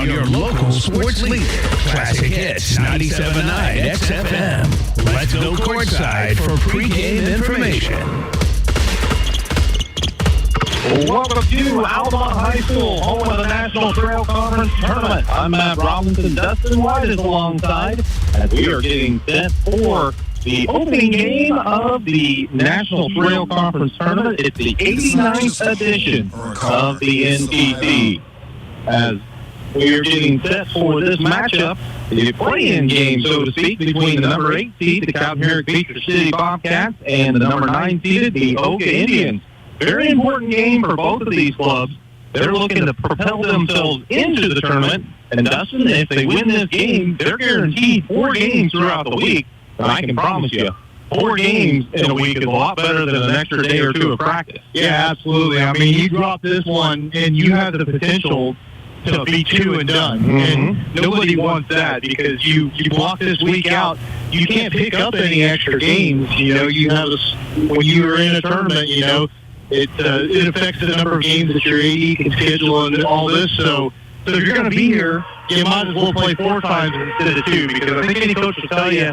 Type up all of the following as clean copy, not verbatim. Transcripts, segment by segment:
on your local sports leader. Classic Hits 97.9 XFM. Let's go courtside for pregame information. Welcome to Altamont High School, home of the National Trail Conference Tournament. I'm Matt Robinson. Dustin White is alongside as we are getting set for the opening game of the National Trail Conference Tournament. It's the 89th edition of the NTC. As we are getting set for this matchup, the play-in game, so to speak, between the number 8 seed, the Cowden Beecher City Bobcats, and the number 9 seeded, the Neoga Indians. Very important game for both of these clubs. They're looking to propel themselves into the tournament. And Dustin, if they win this game, they're guaranteed 4 games throughout the week. And I can promise you, 4 games in a week is a lot better than an extra day or 2 of practice. Yeah, absolutely. I mean, you drop this one, and you have the potential to be 2 and done. Mm-hmm. And nobody wants that because you block this week out. You can't pick up any extra games. You know, you have this, when you are in a tournament, you know, it affects the number of games that your AD can schedule and all this. So if you're going to be here, you might as well play 4 times instead of 2, because I think any coach will tell you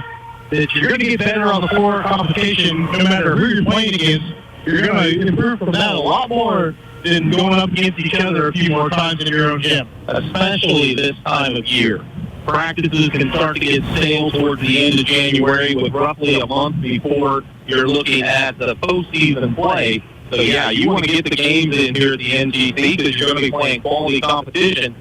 that you're going to get better on the floor competition no matter who you're playing against. You're going to improve from that a lot more than going up against each other a few more times in your own gym. Especially this time of year. Practices can start to get stale towards the end of January, with roughly a month before you're looking at the postseason play. So, yeah, you want to get the games in here at the NTC because you're going to be playing quality competition.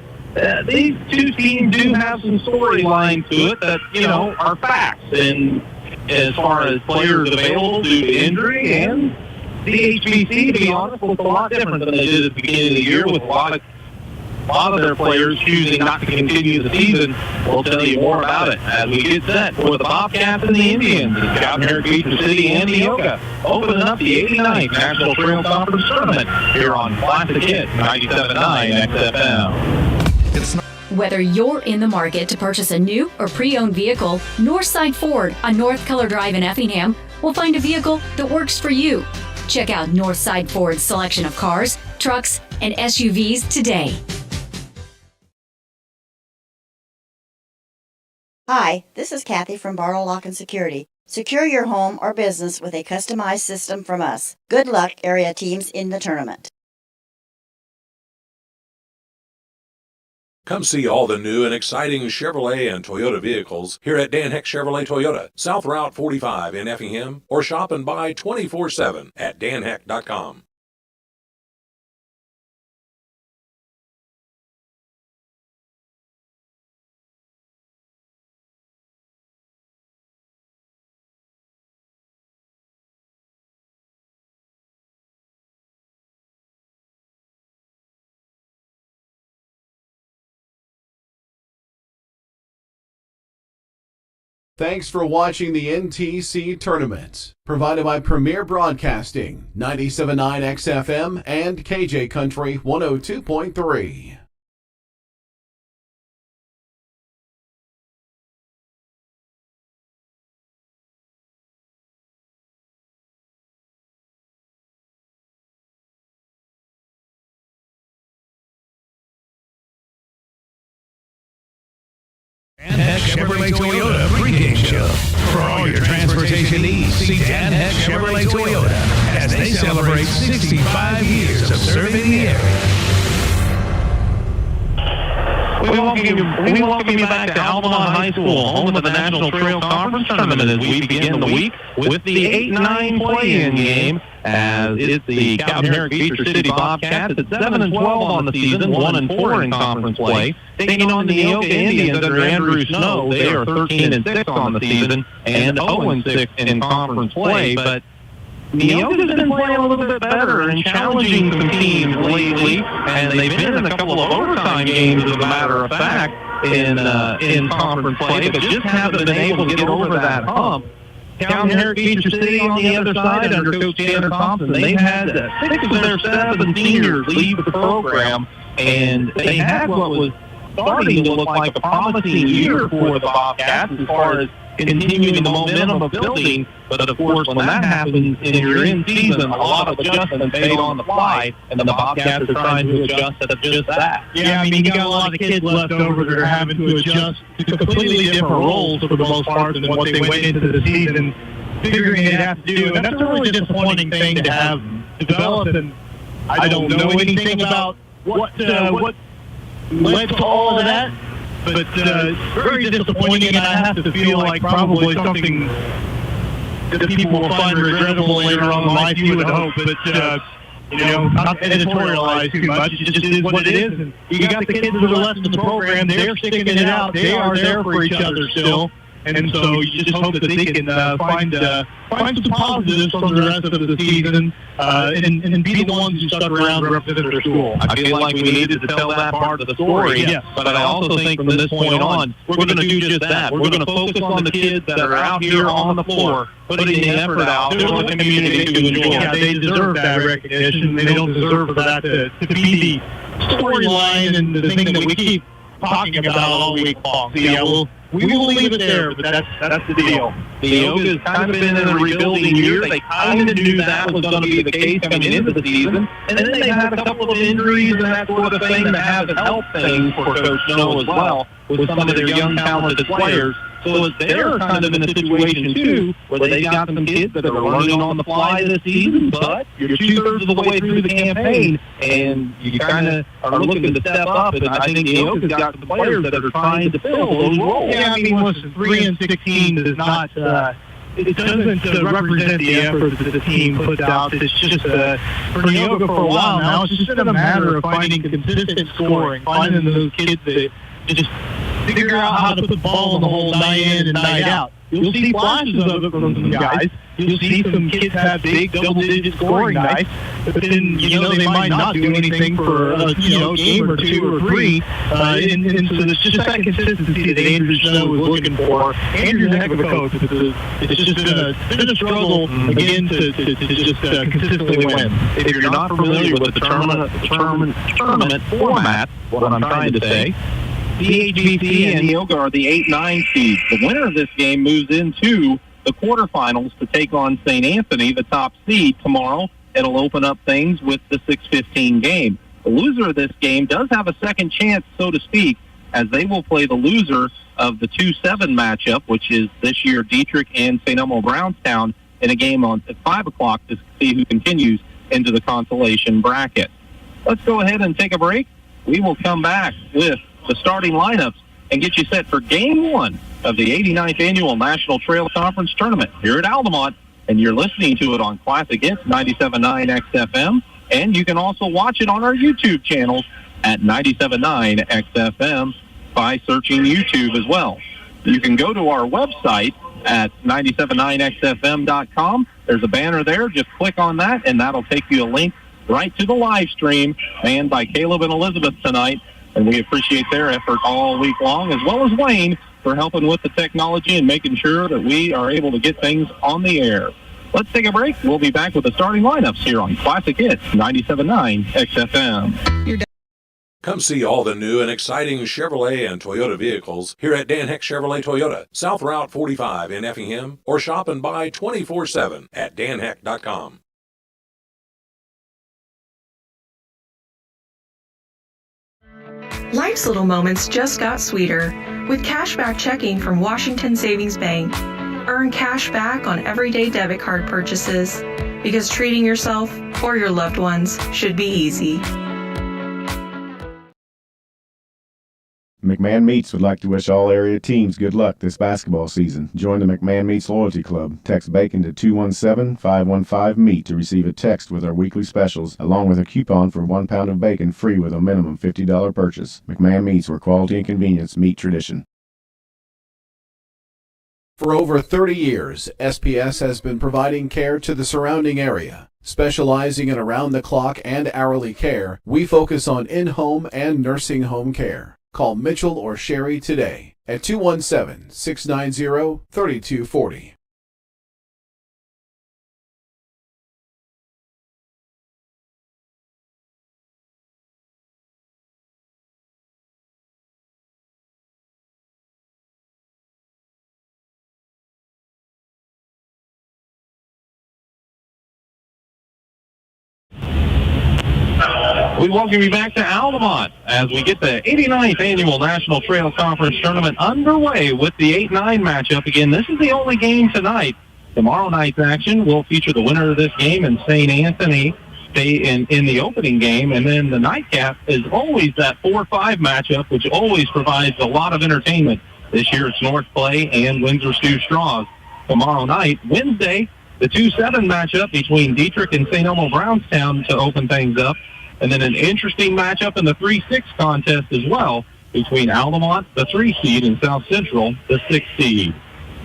These 2 teams do have some storylines to it that, you know, are facts. And as far as players available due to injury, and CHBC, to be honest, looks a lot different than they did at the beginning of the year, with a lot of their players choosing not to continue the season. We'll tell you more about it as we get set for the Bobcats and the Indians. It's Cowden Beecher City and Neoga opening up the 89th National Trail Conference Tournament here on Classic Hits 97.9 XFM. Whether you're in the market to purchase a new or pre-owned vehicle, Northside Ford on North Keller Drive in Effingham will find a vehicle that works for you. Check out Northside Ford's selection of cars, trucks, and SUVs today. Hi, this is Kathy from Barlow Lock and Security. Secure your home or business with a customized system from us. Good luck, area teams in the tournament. Come see all the new and exciting Chevrolet and Toyota vehicles here at Dan Heck Chevrolet Toyota, South Route 45 in Effingham, or shop and buy 24/7 at danheck.com. Thanks for watching the NTC Tournament, provided by Premier Broadcasting, 97.9 XFM and KJ Country 102.3. Dan Heck Chevrolet Toyota pregame show. For all your transportation needs, see Dan Heck Chevrolet Toyota as they celebrate 65 years of serving the area. We welcome you back to Altamont High School, home of the National Trail Conference Tournament, as we begin the week with the 8-9 play-in game, as it's the Cowden Beecher City Bobcats at 7-12 on the season, 1-4 in conference play, taking on the Neoga Indians under Andrew Snow. They are 13-6 on the season and 0-6 in conference play, but Neoga's been playing a little bit better and challenging some teams lately, and they've been in a couple of overtime games, as a matter of fact, in conference play, but just haven't been able to get over that hump. Cowden Beecher City on the other side under Coach Tanner Thompson, they've had 6 of their 7 seniors leave the program, and they had what was starting to look like a promising year for the Bobcats as far as continuing the momentum of building. But of course, when that happens and you're in season, a lot of adjustments made on the fly, and the Bobcats are trying to adjust to just that. Yeah, I mean, you got a lot of kids left over that are having to adjust to completely different roles for the most part than what they went into the season figuring they'd have to do. And that's a really disappointing thing to have developed. And I don't know anything about what led to all of that, but it's very disappointing, and I have to feel like probably something that people will find regrettable later on in life, you would hope. But, not to editorialize too much. It just is what it is. And you got the kids that are left in the program. They're sticking it out. They are there for each other still. And so you just hope that they can find some positives from the rest of the season and be the ones who stuck around to represent their school. I feel like we needed to tell that part of the story, yes. But I also think from this point on, we're going to do just that. We're going to focus on the kids that are out here on the floor, putting the effort out for the community to enjoy. Yeah, they deserve that recognition. They don't deserve for that to be the storyline and the thing that we keep talking about all week long. So yeah, we will leave it there, but that's the deal. Neoga's kind of been in a rebuilding year. They kind of knew that was going to be the case coming into the season. And then they had a couple of injuries and that sort of thing that hasn't helped things for Coach Snow as well with some of their young talented players. So they're kind of in a situation, too, where they've got some kids that are learning on the fly this season, but you're two-thirds of the way through the campaign, and you kind of are looking to step up, and I think Neoga's got some players that are trying to fill those roles. Yeah, I mean, listen, 3-16 does not it doesn't represent the effort that the team puts out. It's just, for Neoga for a while now, it's just been a matter of finding consistent scoring, finding those kids that just figure out how to put the ball in the hole night in and night out. You'll see flashes of it from some guys. You'll see some kids have big double-digit scoring nights, but then, they might not do anything for a game or two or three. And so there's just that consistency that Andrew Snow was looking for. Andrew's a heck of a coach. It's just been a struggle, again, to just consistently win. If you're not familiar with the tournament format, what I'm trying to say, CHBC and Neoga are the 8-9 seeds. The winner of this game moves into the quarterfinals to take on St. Anthony, the top seed, tomorrow. It'll open up things with the 6:15 game. The loser of this game does have a second chance, so to speak, as they will play the loser of the 2-7 matchup, which is this year Dietrich and St. Elmo Brownstown, in a game at 5 o'clock to see who continues into the consolation bracket. Let's go ahead and take a break. We will come back with the starting lineups and get you set for Game 1 of the 89th Annual National Trail Conference Tournament here at Altamont. And you're listening to it on Classic Hits 97.9 XFM. And you can also watch it on our YouTube channels at 97.9 XFM by searching YouTube as well. You can go to our website at 979xfm.com. There's a banner there. Just click on that, and that'll take you a link right to the live stream manned by Caleb and Elizabeth tonight. And we appreciate their effort all week long, as well as Wayne for helping with the technology and making sure that we are able to get things on the air. Let's take a break. We'll be back with the starting lineups here on Classic Hits 97.9 XFM. Come see all the new and exciting Chevrolet and Toyota vehicles here at Dan Heck Chevrolet Toyota, South Route 45 in Effingham, or shop and buy 24/7 at danheck.com. Life's little moments just got sweeter with cashback checking from Washington Savings Bank. Earn cash back on everyday debit card purchases because treating yourself or your loved ones should be easy. McMahon Meats would like to wish all area teams good luck this basketball season. Join the McMahon Meats Loyalty Club. Text BACON to 217-515-MEAT to receive a text with our weekly specials, along with a coupon for 1 pound of bacon free with a minimum $50 purchase. McMahon Meats, where quality and convenience meet tradition. For over 30 years, SPS has been providing care to the surrounding area. Specializing in around-the-clock and hourly care, we focus on in-home and nursing home care. Call Mitchell or Sherry today at 217-690-3240. We welcome you back to Altamont as we get the 89th Annual National Trail Conference Tournament underway with the 8-9 matchup. Again, this is the only game tonight. Tomorrow night's action will feature the winner of this game and St. Anthony in the opening game. And then the nightcap is always that 4-5 matchup, which always provides a lot of entertainment. This year it's North Clay and Windsor Stew Straws. Tomorrow night, Wednesday, the 2-7 matchup between Dietrich and St. Elmo Brownstown to open things up. And then an interesting matchup in the 3-6 contest as well between Altamont, the 3 seed, and South Central, the 6 seed.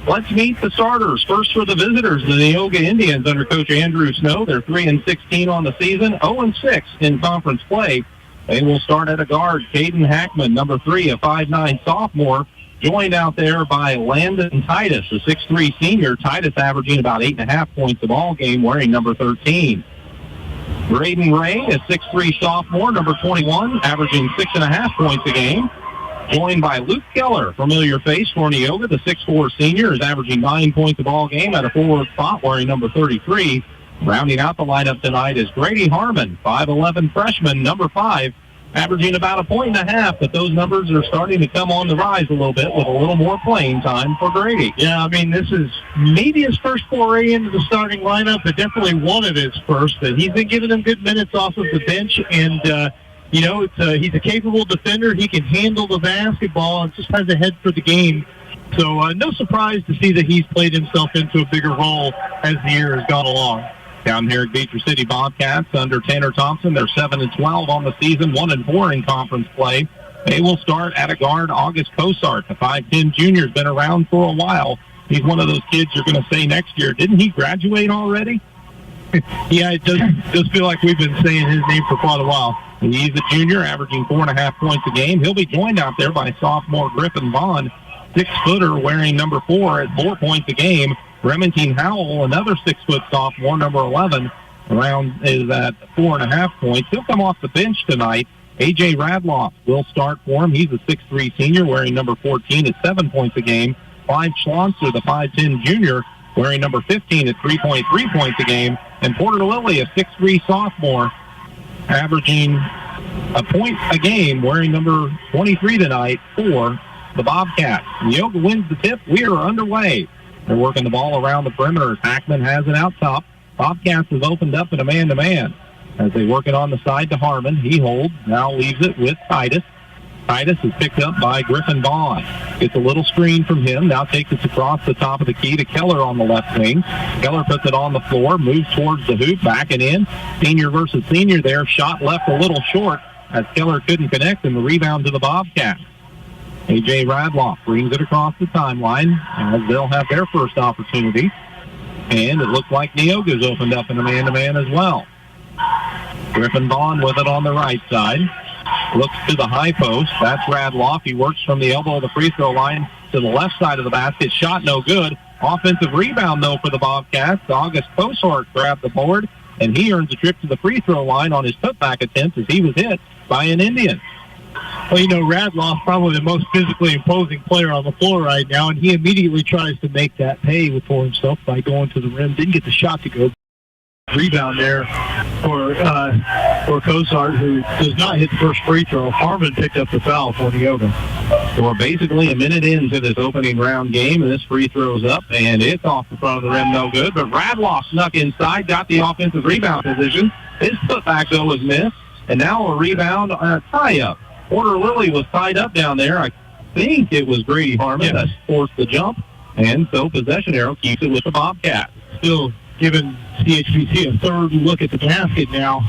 Let's meet the starters. First for the visitors, the Neoga Indians under Coach Andrew Snow. They're 3-16 on the season, 0-6 in conference play. They will start at a guard, Caden Hackman, number 3, a 5'9 sophomore, joined out there by Landon Titus, a 6'3 senior. Titus averaging about 8.5 points a ball game, wearing number 13. Braden Ray, a 6'3 sophomore, number 21, averaging 6.5 points a game. Joined by Luke Keller, familiar face for Neoga, the 6'4 senior, is averaging 9 points a ball game at a forward spot, wearing number 33. Rounding out the lineup tonight is Grady Harmon, 5'11 freshman, number 5, averaging about 1.5 points, but those numbers are starting to come on the rise a little bit with a little more playing time for Grady. Yeah, I mean, this is maybe his first foray into the starting lineup, but definitely one of his first. But he's been giving them good minutes off of the bench, and, he's a capable defender. He can handle the basketball and just has a head for the game. So no surprise to see that he's played himself into a bigger role as the year has gone along. Down here at Beecher City Bobcats under Tanner Thompson, they're 7-12 on the season, 1-4 in conference play. They will start at a guard, August Cosart, the 5'10 junior, has been around for a while. He's one of those kids you're going to say next year, didn't he graduate already? Yeah, it does feel like we've been saying his name for quite a while. He's a junior, averaging 4.5 points a game. He'll be joined out there by sophomore Griffin Vaughn, 6-footer, wearing number 4 at 4 points a game. Remington Howell, another 6-foot sophomore, number 11, is at 4.5 points. He'll come off the bench tonight. A.J. Radloff will start for him. He's a 6'3 senior, wearing number 14 at 7 points a game. Clive Schlonser, the 5'10 junior, wearing number 15 at 3.3 points a game. And Porter Lilly, a 6'3 sophomore, averaging 1 point a game, wearing number 23 tonight for the Bobcats. Neoga wins the tip. We are underway. They're working the ball around the perimeter. Hackman has it out top. Bobcats have opened up in a man-to-man as they work it on the side to Harmon. He holds, now leaves it with Titus. Titus is picked up by Griffin Vaughn. Gets a little screen from him. Now takes it across the top of the key to Keller on the left wing. Keller puts it on the floor, moves towards the hoop, backing in. Senior versus senior there. Shot left a little short as Keller couldn't connect, and the rebound to the Bobcats. A.J. Radloff brings it across the timeline as they'll have their first opportunity. And it looks like Neoga's opened up in a man-to-man as well. Griffin Vaughn with it on the right side. Looks to the high post. That's Radloff. He works from the elbow of the free throw line to the left side of the basket. Shot no good. Offensive rebound, though, for the Bobcats. August Cosart grabbed the board, and he earns a trip to the free throw line on his putback attempt as he was hit by an Indian. Well, Radloff, probably the most physically imposing player on the floor right now, and he immediately tries to make that pay for himself by going to the rim. Didn't get the shot to go. Rebound there for Cosart, who does not hit the first free throw. Harmon picked up the foul for Neoga. So we're basically a minute into this opening round game, and this free throw's up, and it's off the front of the rim, no good. But Radloff snuck inside, got the offensive rebound position. His putback, though, was missed, and now a rebound tie-up. Porter Lilly was tied up down there. I think it was Grady Harmon that forced the jump, and so possession arrow keeps it with the Bobcats. Still giving CHBC a third look at the basket now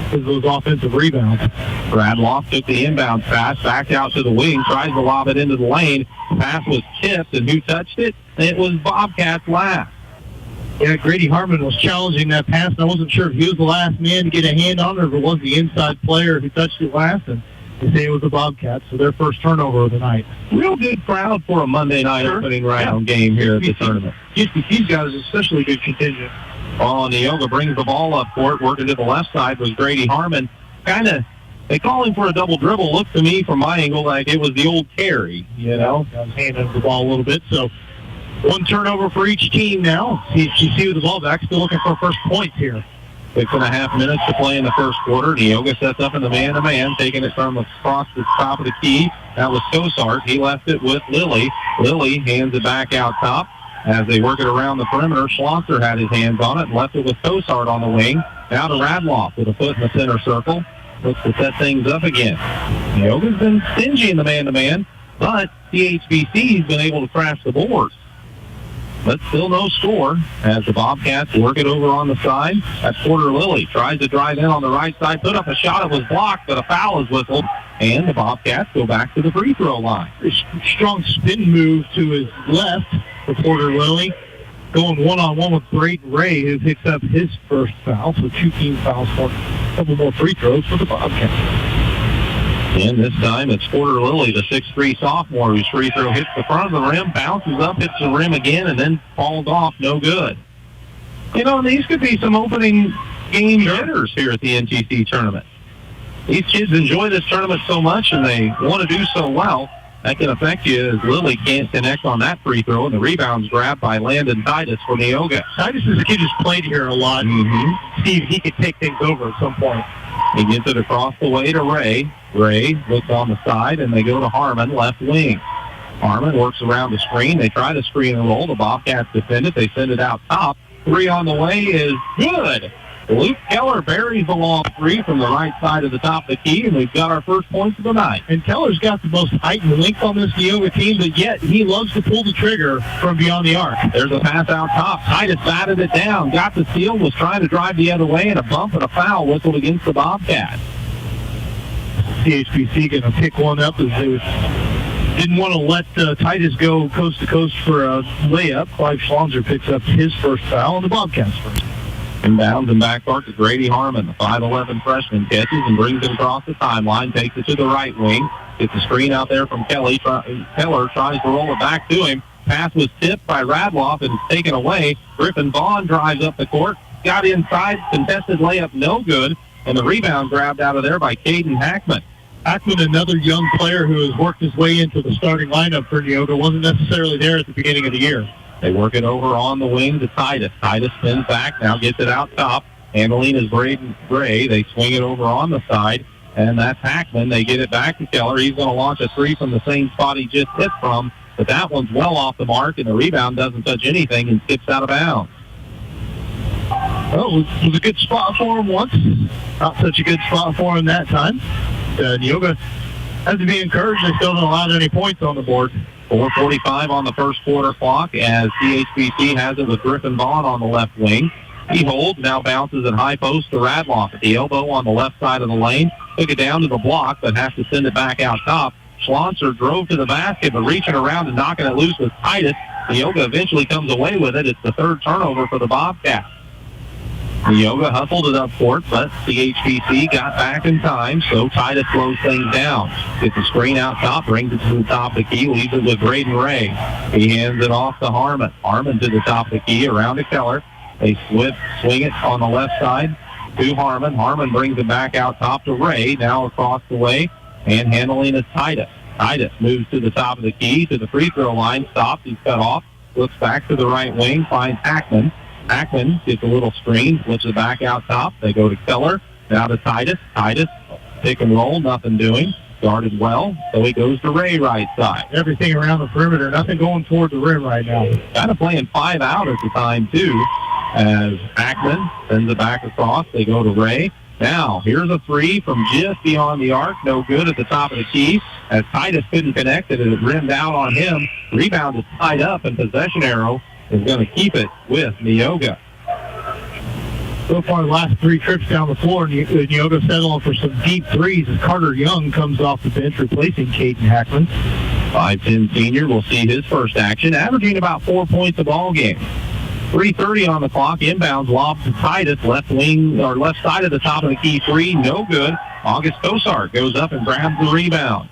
because of those offensive rebounds. Radloff took the inbound pass, backed out to the wing, tries to lob it into the lane. The pass was tipped, and who touched it? It was Bobcats last. Yeah, Grady Harmon was challenging that pass, and I wasn't sure if he was the last man to get a hand on it or if it was the inside player who touched it last. And they say it was the Bobcats, so their first turnover of the night. Real good crowd for a Monday night opening round game here at the tournament. GSBC's got an especially good contingent. Oh, Neoga brings the ball up court. Working to the left side was Grady Harmon. They call him for a double dribble. Looked to me from my angle like it was the old carry, I was handing the ball a little bit. So one turnover for each team now. CHBC with the ball back, still looking for first points here. 6.5 minutes to play in the first quarter. Neoga sets up in the man-to-man, taking it from across the top of the key. That was Cosart. He left it with Lilly. Lilly hands it back out top. As they work it around the perimeter, Schlosser had his hands on it and left it with Cosart on the wing. Now to Radloff with a foot in the center circle. Looks to set things up again. Neoga's been stingy in the man-to-man, but CHBC's been able to crash the boards. But still no score as the Bobcats work it over on the side. That's Porter Lilly. Tries to drive in on the right side, put up a shot. It was blocked, but a foul is whistled. And the Bobcats go back to the free throw line. Strong spin move to his left for Porter Lilly. Going one-on-one with Braden Ray, who picks up his first foul. So 2 team fouls for a couple more free throws for the Bobcats. And this time it's Porter Lilly, the 6'3 sophomore, whose free throw hits the front of the rim, bounces up, hits the rim again, and then falls off. No good. You know, these could be some opening game hitters here at the NTC tournament. These kids enjoy this tournament so much, and they want to do so well. That can affect you as Lilly can't connect on that free throw, and the rebound's grabbed by Landon Titus for Neoga. Titus is a kid who's played here a lot. See if he could take things over at some point. He gets it across the way to Ray. Ray looks on the side, and they go to Harmon, left wing. Harmon works around the screen. They try to screen and roll. The Bobcats defend it. They send it out top. 3 on the way is good. Luke Keller buries the long 3 from the right side of the top of the key, and we've got our first points of the night. And Keller's got the most height and length on this Neoga team, but yet he loves to pull the trigger from beyond the arc. There's a pass out top. Titus batted it down, got the steal, was trying to drive the other way, and a bump and a foul whistled against the Bobcats. CHBC going to pick one up as they didn't want to let Titus go coast to coast for a layup. Clive Schlosser picks up his first foul, and the Bobcats first. Inbounds and backcourt to Grady Harmon. The 5'11 freshman catches and brings it across the timeline, takes it to the right wing. Gets the screen out there from Kelly. Keller tries to roll it back to him. Pass was tipped by Radloff and taken away. Griffin Vaughn drives up the court. Got inside. Contested layup, no good. And the rebound grabbed out of there by Caden Hackman. Hackman, another young player who has worked his way into the starting lineup for Neoga, wasn't necessarily there at the beginning of the year. They work it over on the wing to Titus. Titus spins back, now gets it out top. Handling is Braden Gray. They swing it over on the side, and that's Hackman. They get it back to Keller. He's going to launch a 3 from the same spot he just hit from, but that one's well off the mark, and the rebound doesn't touch anything and skips out of bounds. Well, it was a good spot for him once. Not such a good spot for him that time. Neoga has to be encouraged. They still haven't allowed any points on the board. 4:45 on the first quarter clock as CHBC has it with Griffin Vaughn on the left wing. He holds, now bounces at high post to Radloff at the elbow on the left side of the lane. Took it down to the block, but has to send it back out top. Schlosser drove to the basket, but reaching around and knocking it loose with Titus. Neoga eventually comes away with it. It's the third turnover for the Bobcats. Neoga hustled it up court, but CHBC got back in time, so Titus slows things down. Gets the screen out top, brings it to the top of the key, leaves it with Braden Ray. He hands it off to Harmon. Harmon to the top of the key, around to Keller. They swing it on the left side to Harmon. Harmon brings it back out top to Ray, now across the way, and handling is Titus. Titus moves to the top of the key, to the free throw line, stops, he's cut off, looks back to the right wing, finds Hackman. Hackman gets a little screen, flips it back out top. They go to Keller, now to Titus. Titus, pick and roll, nothing doing. Guarded well, so he goes to Ray right side. Everything around the perimeter, nothing going toward the rim right now. Kind of playing 5 out at the time, too, as Hackman sends it back across. They go to Ray. Now, here's a 3 from just beyond the arc. No good at the top of the key. As Titus couldn't connect it, it rimmed out on him. Rebound is tied up, and possession arrow is going to keep it with Neoga. So far, the last 3 trips down the floor, Neoga settling for some deep threes as Carter Young comes off the bench, replacing Caden Hackman. 5'10 senior will see his first action, averaging about 4 points a ball game. 3:30 on the clock. Inbounds lob to Titus, left wing or left side of the top of the key 3, no good. August Cosart goes up and grabs the rebound.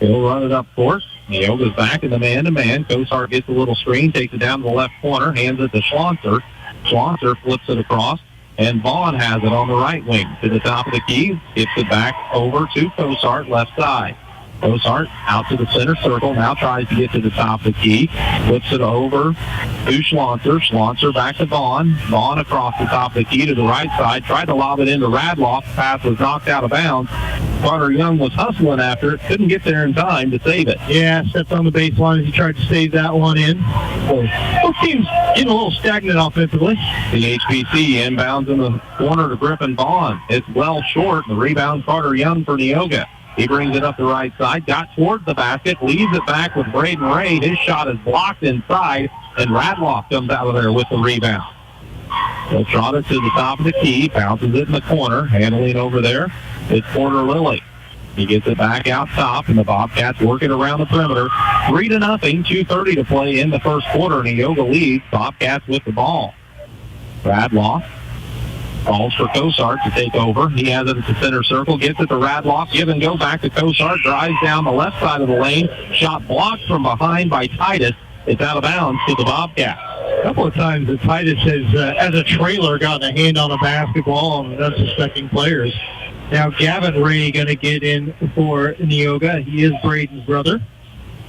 He'll run it up court. Neoga's back in the man-to-man. Cosart gets a little screen, takes it down to the left corner, hands it to Schlosser. Schlosser flips it across, and Vaughn has it on the right wing to the top of the key. Gets it back over to Cosart, left side. Cosart out to the center circle, now tries to get to the top of the key, flips it over to Schlonser. Schlonser back to Vaughn. Vaughn across the top of the key to the right side, tried to lob it into Radloff. The pass was knocked out of bounds. Carter Young was hustling after it, couldn't get there in time to save it. Yeah, stepped on the baseline as he tried to save that one in. Both teams getting a little stagnant offensively. The HBC inbounds in the corner to Griffin Vaughn. It's well short. The rebound, Carter Young for Neoga. He brings it up the right side, got towards the basket, leaves it back with Braden Ray. His shot is blocked inside, and Radloff comes out of there with the rebound. He'll trot it to the top of the key, bounces it in the corner, handling over there. It's Porter Lilly. He gets it back out top, and the Bobcats working around the perimeter. 3-0, 2:30 to play in the first quarter, and Neoga leads. Bobcats with the ball. Radloff calls for Cosart to take over. He has it at the center circle, gets it to Radloff, give and go back to Cosart, drives down the left side of the lane. Shot blocked from behind by Titus. It's out of bounds to the Bobcats. A couple of times that Titus has, as a trailer, gotten a hand on a basketball on unsuspecting players. Now Gavin Ray going to get in for Neoga. He is Braden's brother.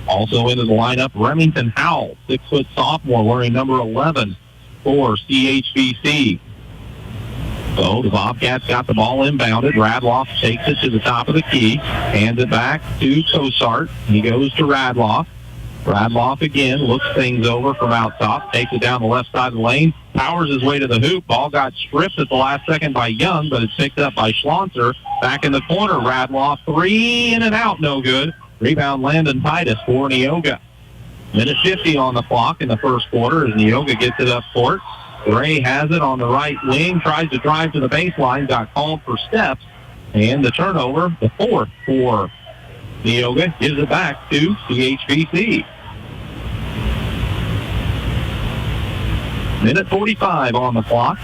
Also into the lineup, Remington Howell, 6-foot sophomore, wearing number 11 for CHBC. So the Bobcats got the ball inbounded. Radloff takes it to the top of the key, hands it back to Cosart. He goes to Radloff. Radloff again looks things over from out top, takes it down the left side of the lane, powers his way to the hoop. Ball got stripped at the last second by Young, but it's picked up by Schlonser. Back in the corner, Radloff, 3 in and out, no good. Rebound Landon Titus for Neoga. Minute 50 on the clock in the first quarter as Neoga gets it up court. Ray has it on the right wing, tries to drive to the baseline, got called for steps, and the turnover, the fourth for Neoga, gives it back to CHBC. Minute 45 on the clock.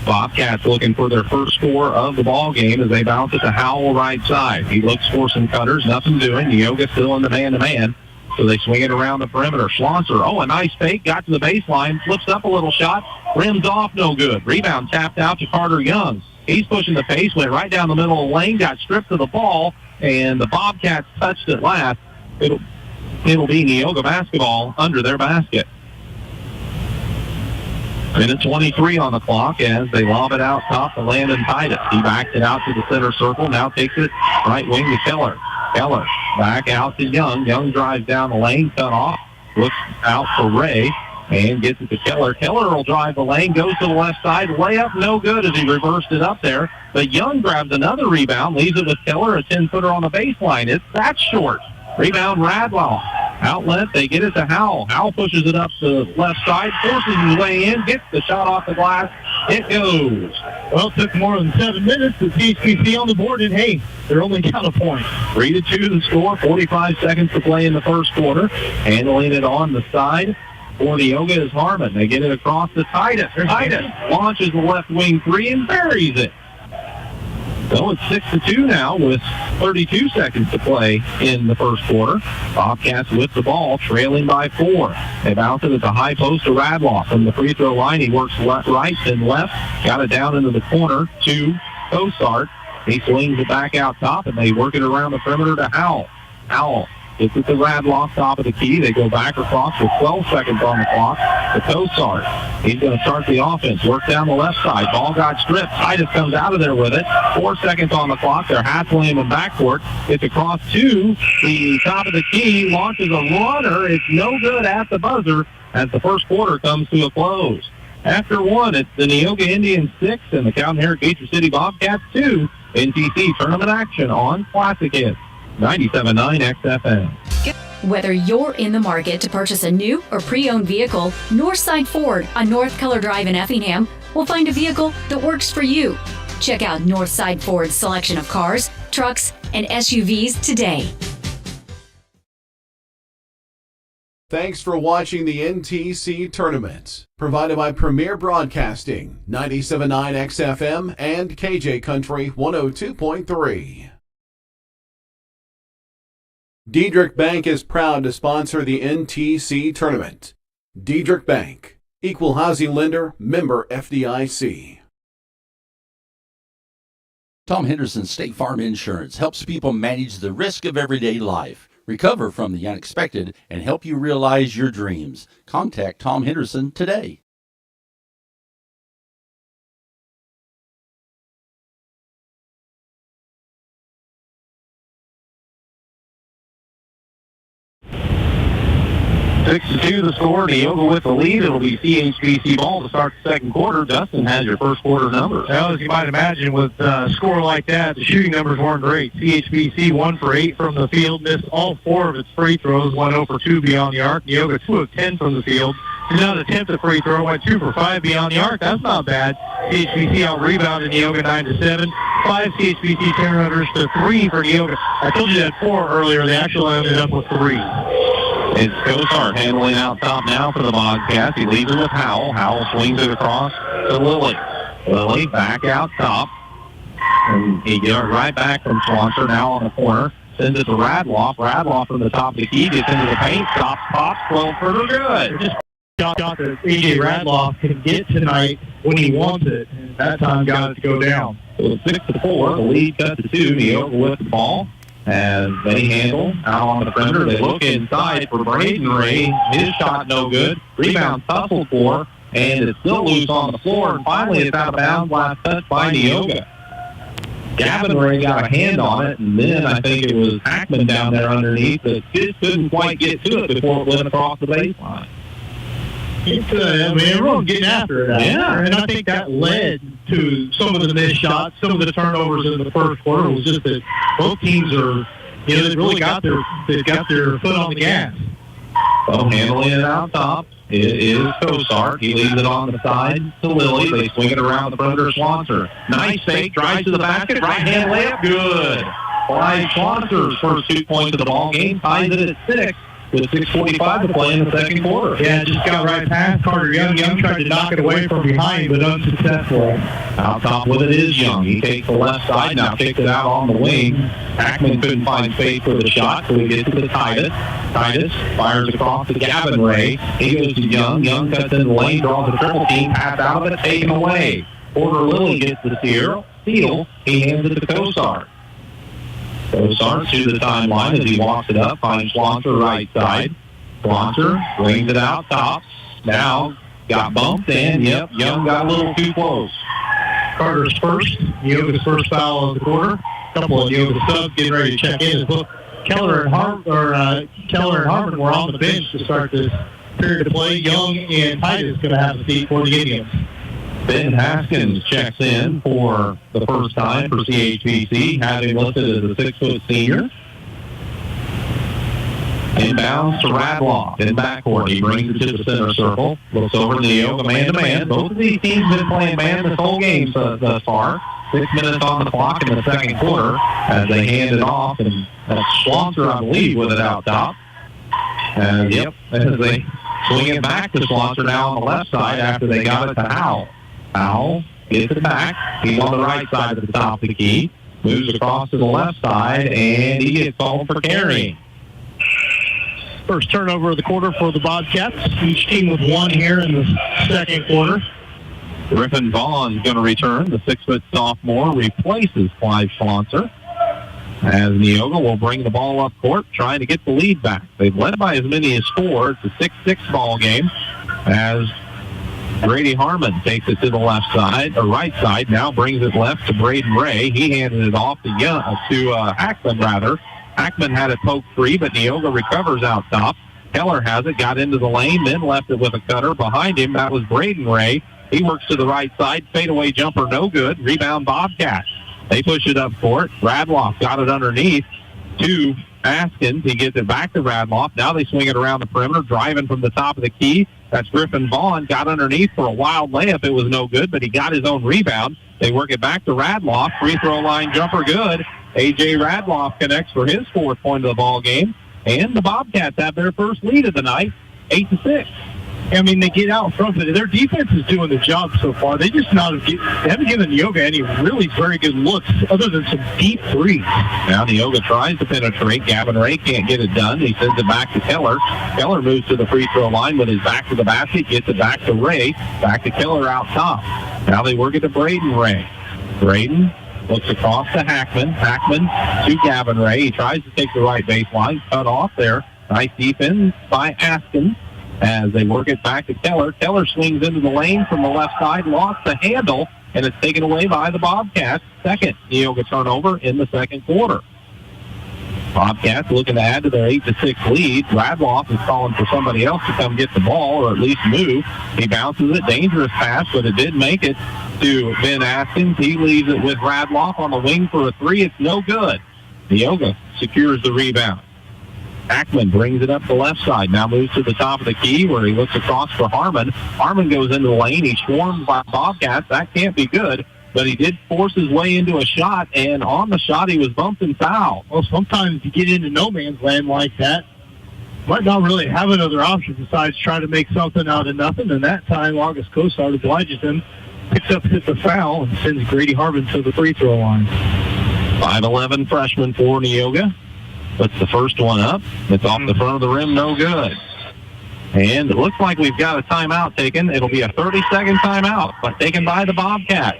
Bobcats looking for their first score of the ball game as they bounce it to Howell right side. He looks for some cutters, nothing doing. Neoga still in the man-to-man. So they swing it around the perimeter. Schlonser, a nice fake, got to the baseline, flips up a little shot, rims off, no good. Rebound tapped out to Carter Young. He's pushing the pace, went right down the middle of the lane, got stripped of the ball, and the Bobcats touched it last. It'll be Neoga basketball under their basket. Minute 23 on the clock as they lob it out top to Landon Titus. He backs it out to the center circle, now takes it right wing to Keller. Keller back out to Young. Young drives down the lane, cut off, looks out for Ray, and gets it to Keller. Keller will drive the lane, goes to the left side, layup no good as he reversed it up there. But Young grabs another rebound, leaves it with Keller, a 10-footer on the baseline. That's short. Rebound Radloff. Outlet, they get it to Howell. Howell pushes it up to the left side, forces his way in, gets the shot off the glass. It goes. Well, it took more than 7 minutes to CHBC on the board, and hey, they're only down a point. 3-2 the score, 45 seconds to play in the first quarter. Handling it on the side for Neoga is Harmon. They get it across to Titus. Titus launches the left wing three and buries it. So it's 6-2 now with 32 seconds to play in the first quarter. Bobcats with the ball, trailing by 4. They bounce it at the high post to Radloff. From the free throw line, he works right and left. Got it down into the corner to Cosart. He swings it back out top, and they work it around the perimeter to Howell. Howell gets it to Radloff, top of the key. They go back across with 12 seconds on the clock to Cosart. He's going to start the offense. Work down the left side. Ball got stripped. Titus comes out of there with it. 4 seconds on the clock. They're hassling him in backcourt. It's across to the top of the key. Launches a runner. It's no good at the buzzer as the first quarter comes to a close. After one, it's the Neoga Indians 6 and the Cowden Herrick Beecher City Bobcats 2. NTC tournament action on Classic Hits 97.9 XFM. Whether you're in the market to purchase a new or pre-owned vehicle, Northside Ford on North Keller Drive in Effingham will find a vehicle that works for you. Check out Northside Ford's selection of cars, trucks, and SUVs today. Thanks for watching the NTC Tournament, provided by Premier Broadcasting, 97.9 XFM and KJ Country 102.3. Diedrich Bank is proud to sponsor the NTC Tournament. Diedrich Bank, Equal Housing Lender, member FDIC. Tom Henderson State Farm Insurance helps people manage the risk of everyday life, recover from the unexpected, and help you realize your dreams. Contact Tom Henderson today. Six to 2 the score. Neoga with the lead. It'll be CHBC ball to start the second quarter. Dustin has your first quarter numbers. Well, as you might imagine, with a score like that, the shooting numbers weren't great. CHBC 1 for 8 from the field, missed all 4 of its free throws, 1 0 for 2 beyond the arc. Neoga 2 of 10 from the field. Did not attempt a free throw, went 2 for 5 beyond the arc. That's not bad. CHBC out-rebounded Neoga 9-7. 5 CHBC turnovers to 3 for Neoga. I told you that 4 earlier. They actually ended up with 3. It's Cosart handling out top now for the Bobcats. He leaves it with Howell. Howell swings it across to Lilly. Lilly back out top. And he gets right back from Swanser now on the corner. Sends it to Radloff. Radloff from the top of the key gets into the paint. Stops, pops, 12 further good. Just shot that A.J. Radloff can get tonight when he wants it. And that time got it to go down. So it's 6 to 4. The lead cut to 2. Neoga with the ball. And Benny Handel out on the perimeter. They look inside for Braden Ray. His shot no good. Rebound tussled for, and it's still loose on the floor. And finally, it's out of bounds. Last touch by Neoga. Gavin Ray got a hand on it, and then I think it was Hackman down there underneath, but just couldn't quite get to it before it went across the baseline. Everyone's getting after it. Yeah. And I think that led to some of the missed shots, some of the turnovers in the first quarter. Was just that both teams are, they've really got their foot on the gas. So handling it out top, it is Cosart. He leaves it on the side to Lilly. They swing it around the perimeter to Swanser. Nice fake, drives to the basket, right-hand layup, good. Clyde Swanser's first 2 points of the ball game, ties it at 6. With 6:45 to play in the second quarter. Yeah, just got right past Carter Young. Young tried to knock it away from behind, but unsuccessful. Out top with it is Young. He takes the left side, now kicks it out on the wing. Hackman couldn't find space for the shot, so he gets to the Titus. Titus fires across to Gavin Ray. He goes to Young. Young cuts in the lane, draws a triple team, pass out of it, taken away. Porter Lilly gets the steal. He hands it to Cosart. Cosart to the timeline as he walks it up, finds Swanser right side. Swanser brings it out top. Now got bumped and, Young got a little too close. Carter's first, Neoga's first foul of the quarter. A couple of Neoga subs getting ready to check in as well. Keller and Harmon were on the bench to start this period of play. Young and Titus going to have a seat for the Indians. Ben Haskins checks in for the first time for CHBC, having listed as a 6-foot senior. Inbounds to Radloff in backcourt. He brings it to the center circle. Looks over to Neoga man-to-man. Both of these teams have been playing man this whole game thus far. 6 minutes on the clock in the second quarter as they hand it off. And that's Swanser, I believe, with it out top. As they swing it back to Swanser now on the left side after they got it to Howell. Howell gets it back. He's on the right side of the top of the key. Moves across to the left side, and he gets called for carrying. First turnover of the quarter for the Bobcats. Each team with 1 here in the second quarter. Griffin Vaughn's going to return. The 6-foot sophomore replaces Clive Swanser. As Neoga will bring the ball up court, trying to get the lead back. They've led by as many as 4. It's a 6-6 ball game. As Grady Harmon takes it to the left side, or right side, now brings it left to Braden Ray. He handed it off to Hackman, rather. Hackman had it poked free, but Neoga recovers out top. Keller has it, got into the lane, then left it with a cutter. Behind him, that was Braden Ray. He works to the right side, fadeaway jumper, no good. Rebound Bobcats. They push it up court. Radloff got it underneath to Haskins. He gets it back to Radloff. Now they swing it around the perimeter, driving from the top of the key. That's Griffin Vaughn. Got underneath for a wild layup. It was no good, but he got his own rebound. They work it back to Radloff. Free throw line jumper good. A.J. Radloff connects for his 4th point of the ball game. And the Bobcats have their first lead of the night, 8-6. I mean, they get out in front of it. Their defense is doing the job so far. They haven't given Neoga any really very good looks other than some deep threes. Now Neoga tries to penetrate. Gavin Ray can't get it done. He sends it back to Keller. Keller moves to the free throw line with his back to the basket, gets it back to Ray. Back to Keller out top. Now they work it to Braden Ray. Braden Looks across to Hackman. Hackman to Gavin Ray. He tries to take the right baseline. Cut off there. Nice defense by Askins as they work it back to Keller. Keller swings into the lane from the left side. Lost the handle, and it's taken away by the Bobcats. Second Neoga turnover in the second quarter. Bobcats looking to add to their 8-6 lead. Radloff is calling for somebody else to come get the ball or at least move. He bounces it. Dangerous pass, but it did make it to Ben Askins. He leaves it with Radloff on the wing for a three. It's no good. Neoga secures the rebound. Hackman brings it up the left side. Now moves to the top of the key where he looks across for Harmon. Harmon goes into the lane. He's swarmed by Bobcats. That can't be good. But he did force his way into a shot, and on the shot he was bumped and fouled. Well, sometimes you get into no man's land like that, might not really have another option besides try to make something out of nothing, and that time August Cosart obliges him, picks up the foul, and sends Grady Harmon to the free throw line. 5'11" freshman for Neoga. Puts the first one up. It's off the front of the rim, no good. And it looks like we've got a timeout taken. It'll be a 30-second timeout, but taken by the Bobcats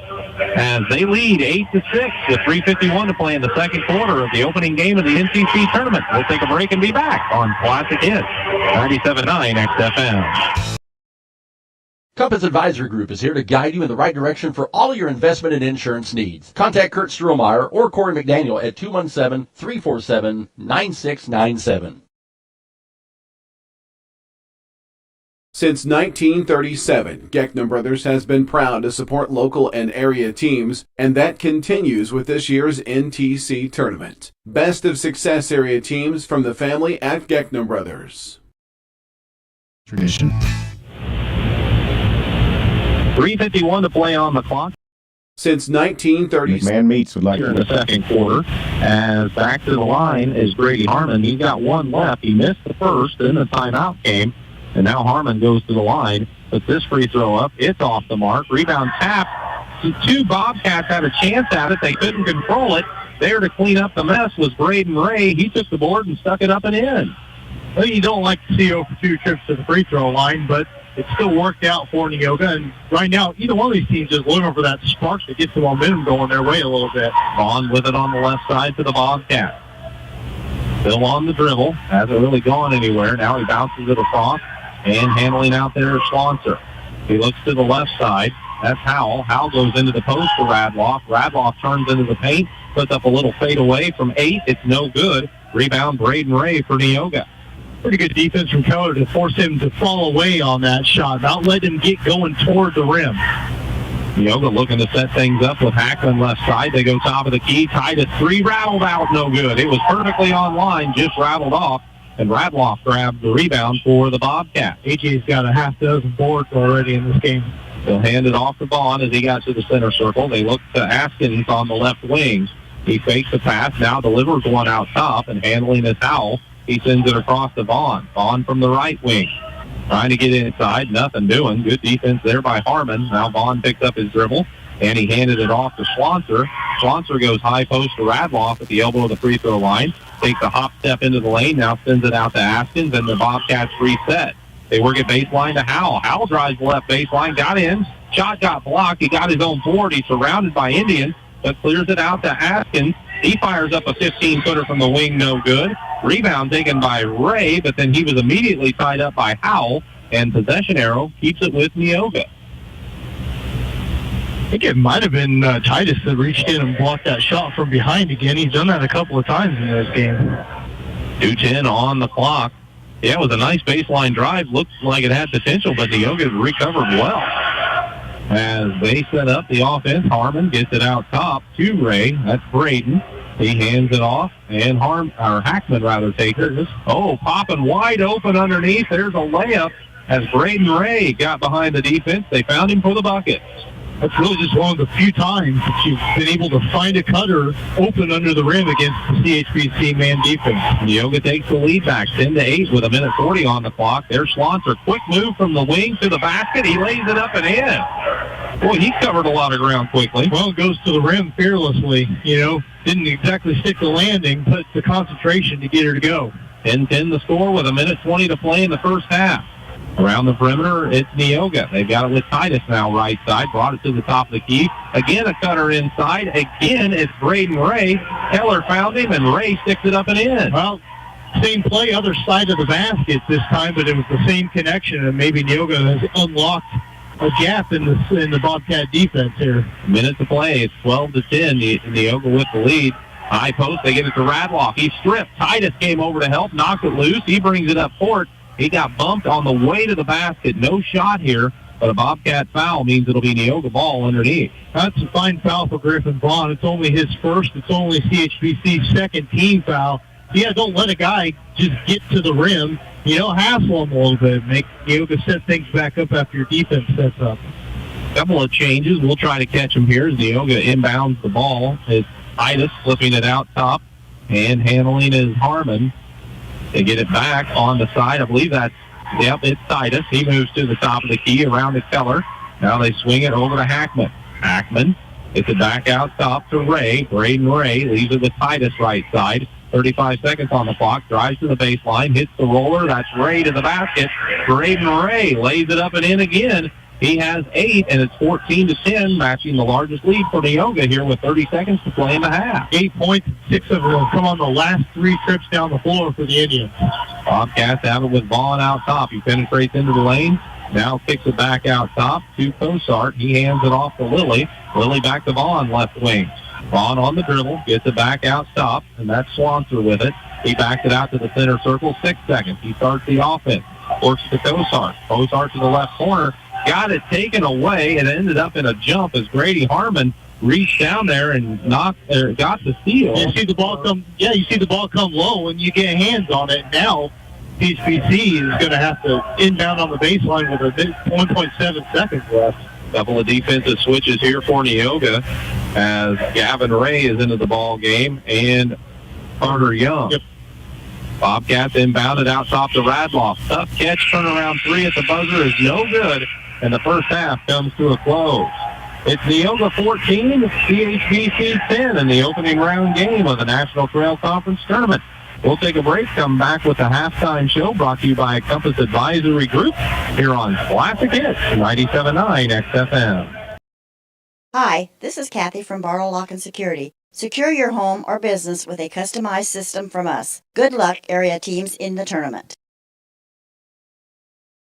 as they lead 8-6 with 3:51 to play in the second quarter of the opening game of the NTC tournament. We'll take a break and be back on Classic Hits 97.9 XFM. Compass Advisory Group is here to guide you in the right direction for all your investment and insurance needs. Contact Kurt Strohmeyer or Corey McDaniel at 217-347-9697. Since 1937, Geckner Brothers has been proud to support local and area teams, and that continues with this year's NTC tournament. Best of Success area teams from the family at Geckner Brothers. Tradition. 3:51 to play on the clock. Since 1930, McMahon Meats would like here in the second quarter. As back to the line is Grady Harmon. He's got one left. He missed the first, then the timeout came. And now Harmon goes to the line, puts this free throw up. It's off the mark. Rebound tap. The two Bobcats had a chance at it. They couldn't control it. There to clean up the mess was Braden Ray. He took the board and stuck it up and in. Well, you don't like to see 0 for 2 trips to the free throw line, but it still worked out for Neoga. And right now, either one of these teams is looking for that spark to get some momentum going their way a little bit. Vaughn with it on the left side to the Bobcats. Still on the dribble. Hasn't really gone anywhere. Now he bounces it across. And handling out there is Schlonser. He looks to the left side. That's Howell. Howell goes into the post for Radloff. Radloff turns into the paint, puts up a little fadeaway from 8. It's no good. Rebound Braden Ray for Neoga. Pretty good defense from Keller to force him to fall away on that shot, not let him get going toward the rim. Neoga looking to set things up with Hackman left side. They go top of the key. Tied at 3. Rattled out. No good. It was perfectly on line. Just rattled off. And Radloff grabbed the rebound for the Bobcats. AJ's got a half dozen boards already in this game. He'll hand it off to Vaughn as he got to the center circle. They look to Askins on the left wing. He fakes the pass, now delivers one out top, and handling is Howell. He sends it across to Vaughn. Vaughn from the right wing. Trying to get inside, nothing doing. Good defense there by Harmon. Now Vaughn picks up his dribble, and he handed it off to Schlonser. Schlonser goes high post to Radloff at the elbow of the free throw line. Takes a hop step into the lane, now sends it out to Askins, and the Bobcats reset. They work it baseline to Howell. Howell drives the left baseline, got in. Shot got blocked. He got his own board. He's surrounded by Indians, but clears it out to Askins. He fires up a 15-footer from the wing, no good. Rebound taken by Ray, but then he was immediately tied up by Howell, and possession arrow keeps it with Neoga. I think it might have been Titus that reached in and blocked that shot from behind again. He's done that a couple of times in this game. 2:10 on the clock. Yeah, it was a nice baseline drive. Looked like it had potential, but Neoga recovered well. As they set up the offense, Harmon gets it out top to Ray. That's Braden. He hands it off, and Hackman takes it. Popping wide open underneath. There's a layup as Braden Ray got behind the defense. They found him for the bucket. That's really just one of the few times that you've been able to find a cutter open under the rim against the CHBC man defense. Neoga takes the lead back, 10-8 with 1:40 on the clock. There's Schlonser. Quick move from the wing to the basket. He lays it up and in. Boy, he covered a lot of ground quickly. Well, it goes to the rim fearlessly. Didn't exactly stick the landing, but the concentration to get her to go. 10-10 the score with 1:20 to play in the first half. Around the perimeter, it's Neoga. They've got it with Titus now, right side. Brought it to the top of the key. Again, a cutter inside. Again, it's Braden Ray. Keller found him, and Ray sticks it up and in. Well, same play, other side of the basket this time, but it was the same connection, and maybe Neoga has unlocked a gap in the Bobcat defense here. Minutes to play. It's 12-10. Neoga with the lead. High post. They get it to Radloff. He stripped. Titus came over to help. Knocks it loose. He brings it up court. He got bumped on the way to the basket. No shot here, but a Bobcat foul means it'll be Neoga ball underneath. That's a fine foul for Griffin Vaughn. It's only his first. It's only CHBC's second team foul. Yeah, don't let a guy just get to the rim. Hassle him a little bit. Make Neoga set things back up after your defense sets up. Couple of changes. We'll try to catch him here as Neoga inbounds the ball. It's Titus flipping it out top, and handling is Harmon. They get it back on the side. I believe it's Titus. He moves to the top of the key around to Keller. Now they swing it over to Hackman. Hackman gets it back out top to Ray. Braden Ray leaves it with Titus right side. 35 seconds on the clock. Drives to the baseline. Hits the roller. That's Ray to the basket. Braden Ray lays it up and in again. He has 8, and it's 14-10, matching the largest lead for Neoga here with 30 seconds to play in the half. 8 points, 6 of them will come on the last 3 trips down the floor for the Indians. Bobcats have it with Vaughn out top. He penetrates into the lane. Now kicks it back out top to Cosart. He hands it off to Lilly. Lilly back to Vaughn, left wing. Vaughn on the dribble, gets it back out top, and that's Swanser with it. He backs it out to the center circle, 6 seconds. He starts the offense. Works to Cosart. Cosart to the left corner. Got it taken away, and it ended up in a jump as Grady Harmon reached down there and got the steal. You see the ball come. Yeah, you see the ball come low, and you get hands on it. Now, HBC is going to have to inbound on the baseline with 1.7 seconds left. Couple of defensive switches here for Neoga as Gavin Ray is into the ball game and Carter Young. Yep. Bobcats inbounded out top to Radloff. Tough catch, turnaround 3 at the buzzer is no good, and the first half comes to a close. It's Neoga 14, CHBC 10 in the opening round game of the National Trail Conference Tournament. We'll take a break, come back with the halftime show brought to you by Compass Advisory Group here on Classic Hits 97.9 XFM. Hi, this is Kathy from Bartle Lock and Security. Secure your home or business with a customized system from us. Good luck, area teams in the tournament.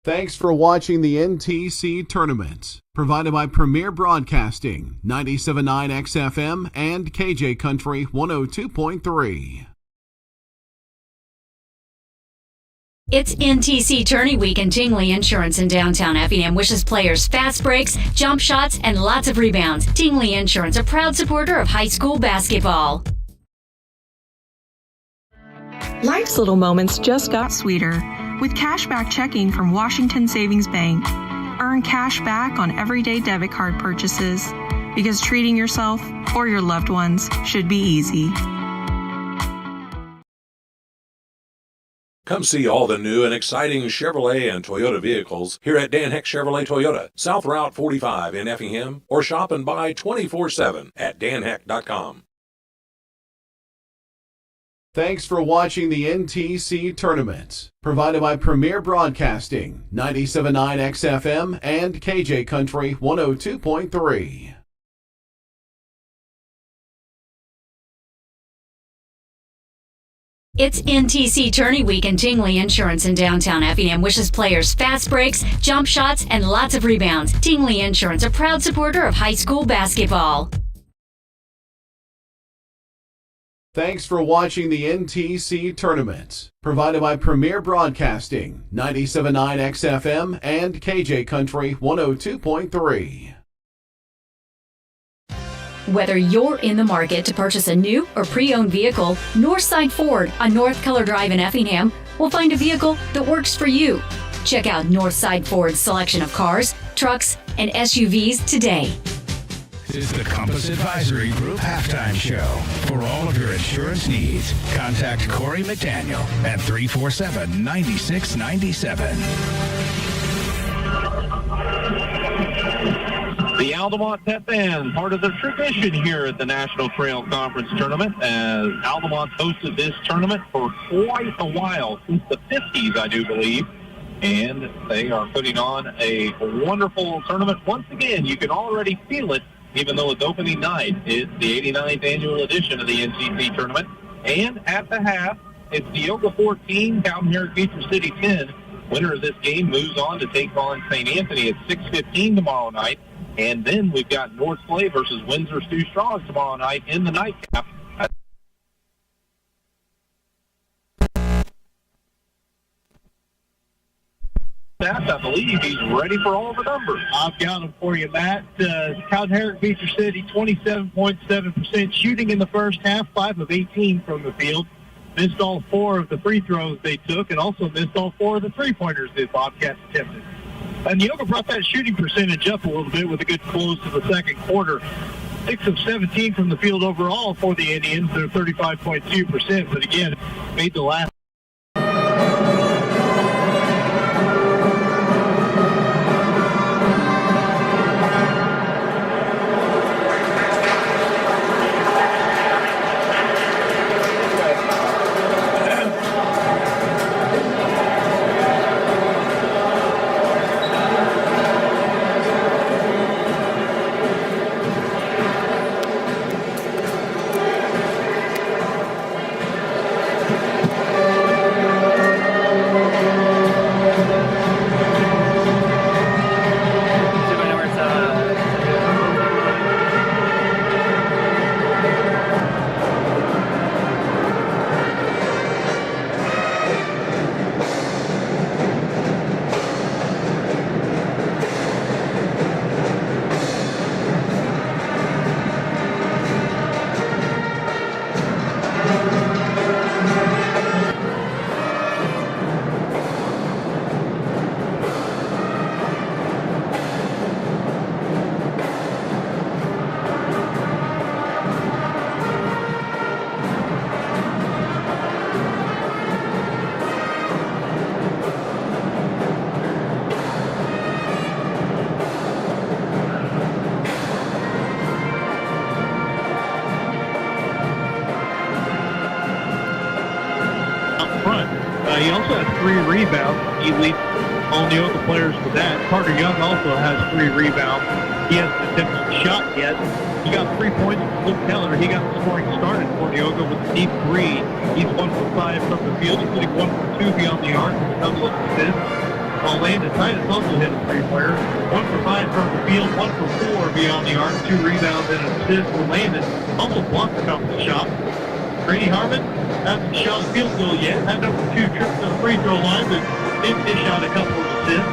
Thanks for watching the NTC Tournament, provided by Premier Broadcasting, 97.9 XFM and KJ Country 102.3. It's NTC Tourney Week, and Tingley Insurance in downtown Effingham wishes players fast breaks, jump shots, and lots of rebounds. Tingley Insurance, a proud supporter of high school basketball. Life's little moments just got sweeter with cashback checking from Washington Savings Bank. Earn cash back on everyday debit card purchases because treating yourself or your loved ones should be easy. Come see all the new and exciting Chevrolet and Toyota vehicles here at Dan Heck Chevrolet Toyota, South Route 45 in Effingham, or shop and buy 24/7 at danheck.com. Thanks for watching the NTC Tournament, provided by Premier Broadcasting, 97.9 XFM and KJ Country 102.3. It's NTC Tourney Week, and Tingley Insurance in downtown Effingham wishes players fast breaks, jump shots, and lots of rebounds. Tingley Insurance, a proud supporter of high school basketball. Thanks for watching the NTC Tournament, provided by Premier Broadcasting, 97.9 XFM and KJ Country 102.3. Whether you're in the market to purchase a new or pre-owned vehicle, Northside Ford on North Color Drive in Effingham will find a vehicle that works for you. Check out Northside Ford's selection of cars, trucks, and SUVs today. This is the Compass Advisory Group halftime show. For all of your insurance needs, contact Corey McDaniel at 347-9697. The Altamont Pep Band, part of the tradition here at the National Trail Conference Tournament, as Altamont hosted this tournament for quite a while, since the 50s, I do believe. and they are putting on a wonderful tournament. Once again, you can already feel it, even though it's opening night. It's the 89th annual edition of the NTC tournament. And at the half, it's Neoga 14, Cowden Herrick Beecher City 10. Winner of this game moves on to take on St. Anthony at 6:15 tomorrow night. And then we've got North Clay versus Windsor Stu Strong tomorrow night in the nightcap. I believe he's ready for all the numbers. I've got them for you, Matt. Cowden Herrick Beecher City, 27.7% shooting in the first half, 5 of 18 from the field. Missed all 4 of the free throws they took, and also missed all 4 of the three-pointers that Bobcats attempted. And Neoga brought that shooting percentage up a little bit with a good close to the second quarter. 6 of 17 from the field overall for the Indians. They're 35.2%, but again, made the last. He also has 3 rebounds. He leads all Neoga players with that. Carter Young also has 3 rebounds. He hasn't attempted a shot yet. He got 3 points from Luke Keller. He got the scoring started for Neoga with a deep 3. He's 1 for 5 from the field, including 1 for 2 beyond the arc with a couple of assists. While Landon Titus also hit a 3-pointer. 1 for 5 from the field, 1 for 4 beyond the arc, 2 rebounds and an assist for Landon. Also blocked a couple of shots. Grady Harmon hasn't shot a field goal yet. Had number 2 trip to the free throw line, but did dish out a couple of assists.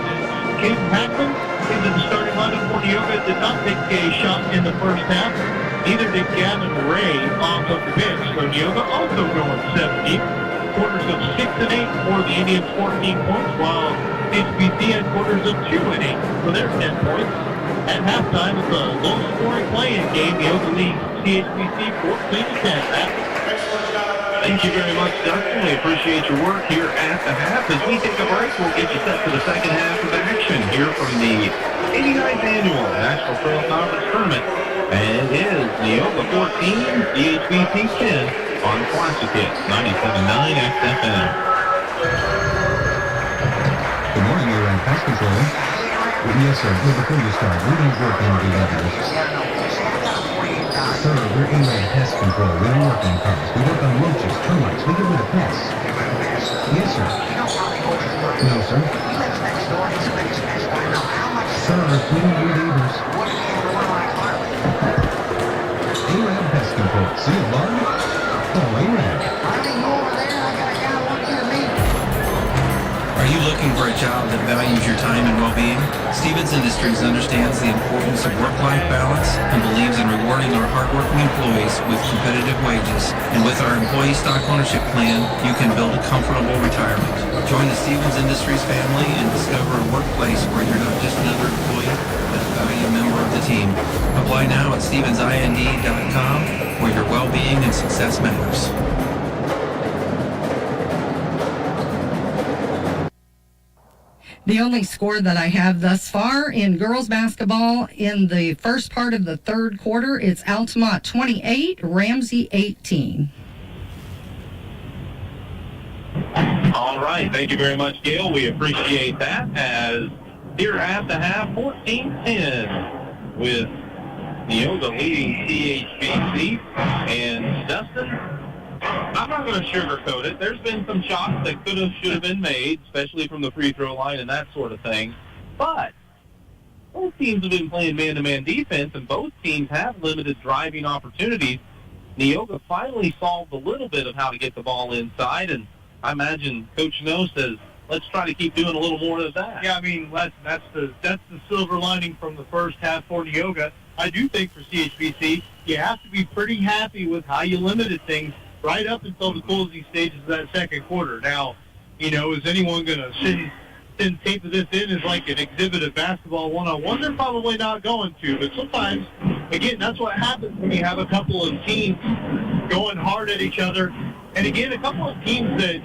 Caden Hackman into the starting lineup for Neoga did not take a shot in the first half. Neither did Gavin Ray off of the bench. So Neoga also going 70. Quarters of 6 and 8 for the Indians, 14 points, while CHBC had quarters of 2 and 8 for their 10 points. At halftime, it's a low-scoring play-in game. Neoga leads CHBC 14-10. Thank you very much, Dustin. We appreciate your work here at the half. As we take a break, we'll get you set for the second half of action here from the 89th Annual National Trail Conference Tournament. And it is Neoga 14, CHBC 10 on Classic Hits 97.9 XFM. Good morning, you're on Pest Control. Yes, sir. Well, before you start, we don't work in DWs. Sir, we're A-Rad Pest Control. We don't work on cars. We work on roaches, termites. We get rid of pests. Yes, sir. No, sir. Sir, we don't do neighbors. A-Rad Pest Control. See a bug? Call A-Rad. Are you looking for a job that values your time and well-being? Stevens Industries understands the importance of work-life balance and believes in rewarding our hardworking employees with competitive wages. And with our employee stock ownership plan, you can build a comfortable retirement. Join the Stevens Industries family and discover a workplace where you're not just another employee, but a valued member of the team. Apply now at stevensind.com, where your well-being and success matters. The only score that I have thus far in girls basketball in the first part of the third quarter, it's Altamont 28, Ramsey 18. All right. Thank you very much, Gail. We appreciate that. As here at the half, 14-10 with Neoga leading CHBC. And Dustin, I'm not going to sugarcoat it. There's been some shots that should have been made, especially from the free throw line and that sort of thing. But both teams have been playing man-to-man defense, and both teams have limited driving opportunities. Neoga finally solved a little bit of how to get the ball inside, and I imagine Coach No says, let's try to keep doing a little more of that. Yeah, I mean, that's the silver lining from the first half for Neoga. I do think for CHBC, you have to be pretty happy with how you limited things right up until the closing stages of that second quarter. Now, is anyone going to send tape of this in as like an exhibit of basketball one-on-one? They're probably not going to, but sometimes, again, that's what happens when you have a couple of teams going hard at each other. And again, a couple of teams that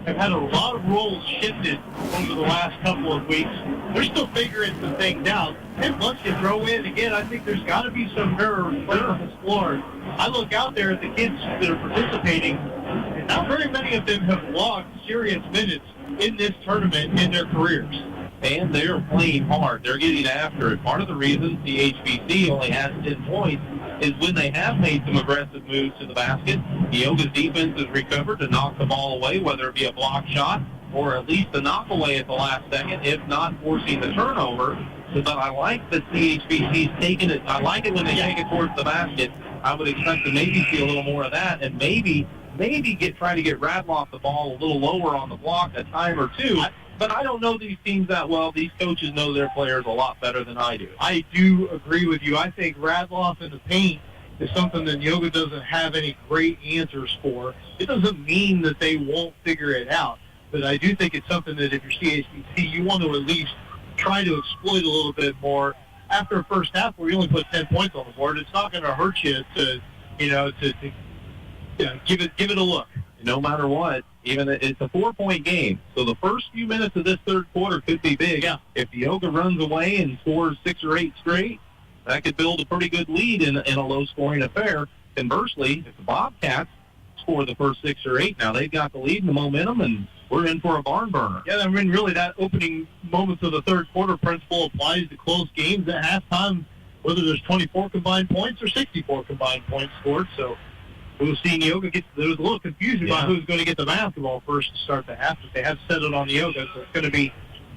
have had a lot of roles shifted over the last couple of weeks. They're still figuring some things out. And once you throw in, again, I think there's got to be some nerves playing on this floor. I look out there at the kids that are participating, and not very many of them have logged serious minutes in this tournament in their careers. And they're playing hard. They're getting after it. Part of the reason CHBC only has 10 points is when they have made some aggressive moves to the basket, Neoga's defense has recovered to knock the ball away, whether it be a block shot or at least a knock away at the last second, if not forcing the turnover. But I like that CHBC's taking it. I like it when they take it towards the basket. I would expect to maybe see a little more of that, and maybe try to get Radloff the ball a little lower on the block a time or two. But I don't know these teams that well. These coaches know their players a lot better than I do. I do agree with you. I think Radloff in the paint is something that Neoga doesn't have any great answers for. It doesn't mean that they won't figure it out, but I do think it's something that if you're CHBC, you want to at least try to exploit a little bit more. After a first half where you only put 10 points on the board, it's not going to hurt you to give it a look. No matter what, even it's a 4-point game, so the first few minutes of this third quarter could be big. Yeah. If Neoga runs away and scores 6 or 8 straight, that could build a pretty good lead in a low-scoring affair. Conversely, if the Bobcats score the first 6 or 8, now they've got the lead and the momentum, and we're in for a barn burner. Yeah, I mean, really, that opening moments of the third quarter principle applies to close games at halftime, whether there's 24 combined points or 64 combined points scored. So we'll see Neoga there was a little confusion about who's going to get the basketball first to start the half, but they have set it on Neoga, so it's going to be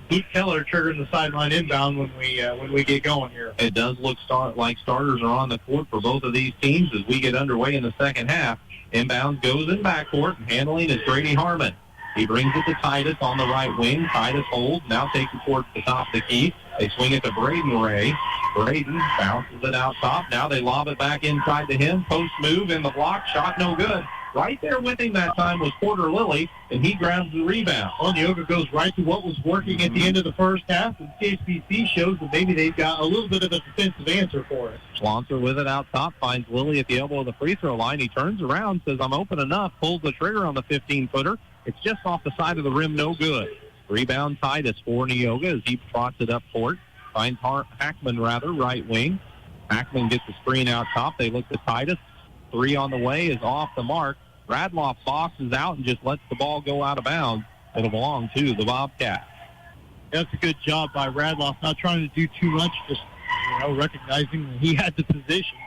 Luke Keller triggering the sideline inbound when we get going here. It does look like starters are on the court for both of these teams as we get underway in the second half. Inbound goes in backcourt, and handling is Brady Harmon. He brings it to Titus on the right wing. Titus holds, now takes it towards the top of the key. They swing it to Braden Ray. Braden bounces it out top. Now they lob it back inside to him. Post move in the block. Shot no good. Right there with him that time was Porter Lilly, and he grabs the rebound. Well, Neoga goes right to what was working at the end of the first half, and CHBC shows that maybe they've got a little bit of a defensive answer for it. Schlonser with it out top, finds Lilly at the elbow of the free throw line. He turns around, says, I'm open enough, pulls the trigger on the 15-footer. It's just off the side of the rim, no good. Rebound Titus for Neoga as he trots it up court. Finds Hackman, right wing. Hackman gets the screen out top. They look to Titus. 3 on the way is off the mark. Radloff boxes out and just lets the ball go out of bounds. It'll belong to the Bobcats. That's a good job by Radloff, not trying to do too much, just recognizing that he had the position.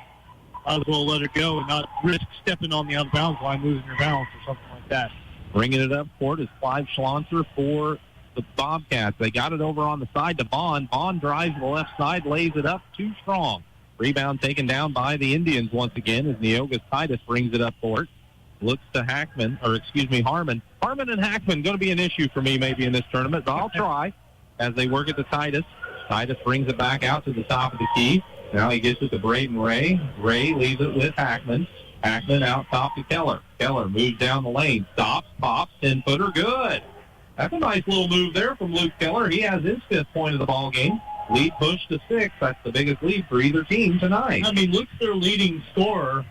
Might as well let it go and not risk stepping on the out-of-bounds line, losing your balance or something like that. Bringing it up court is Clive Schlonser for the Bobcats. They got it over on the side to Bond. Bond drives to the left side, lays it up too strong. Rebound taken down by the Indians once again as Neoga's Titus brings it up court. Looks to Harmon. Harmon and Hackman going to be an issue for me maybe in this tournament, but I'll try as they work at the Titus. Titus brings it back out to the top of the key. Now he gets it to Braden Ray. Ray leaves it with Hackman. Hackman out top to Keller. Keller moves down the lane. Stops, pops, 10-footer, good. That's a nice little move there from Luke Keller. He has his 5th point of the ball game. Lead pushed to 6. That's the biggest lead for either team tonight. I mean, Luke's their leading scorer,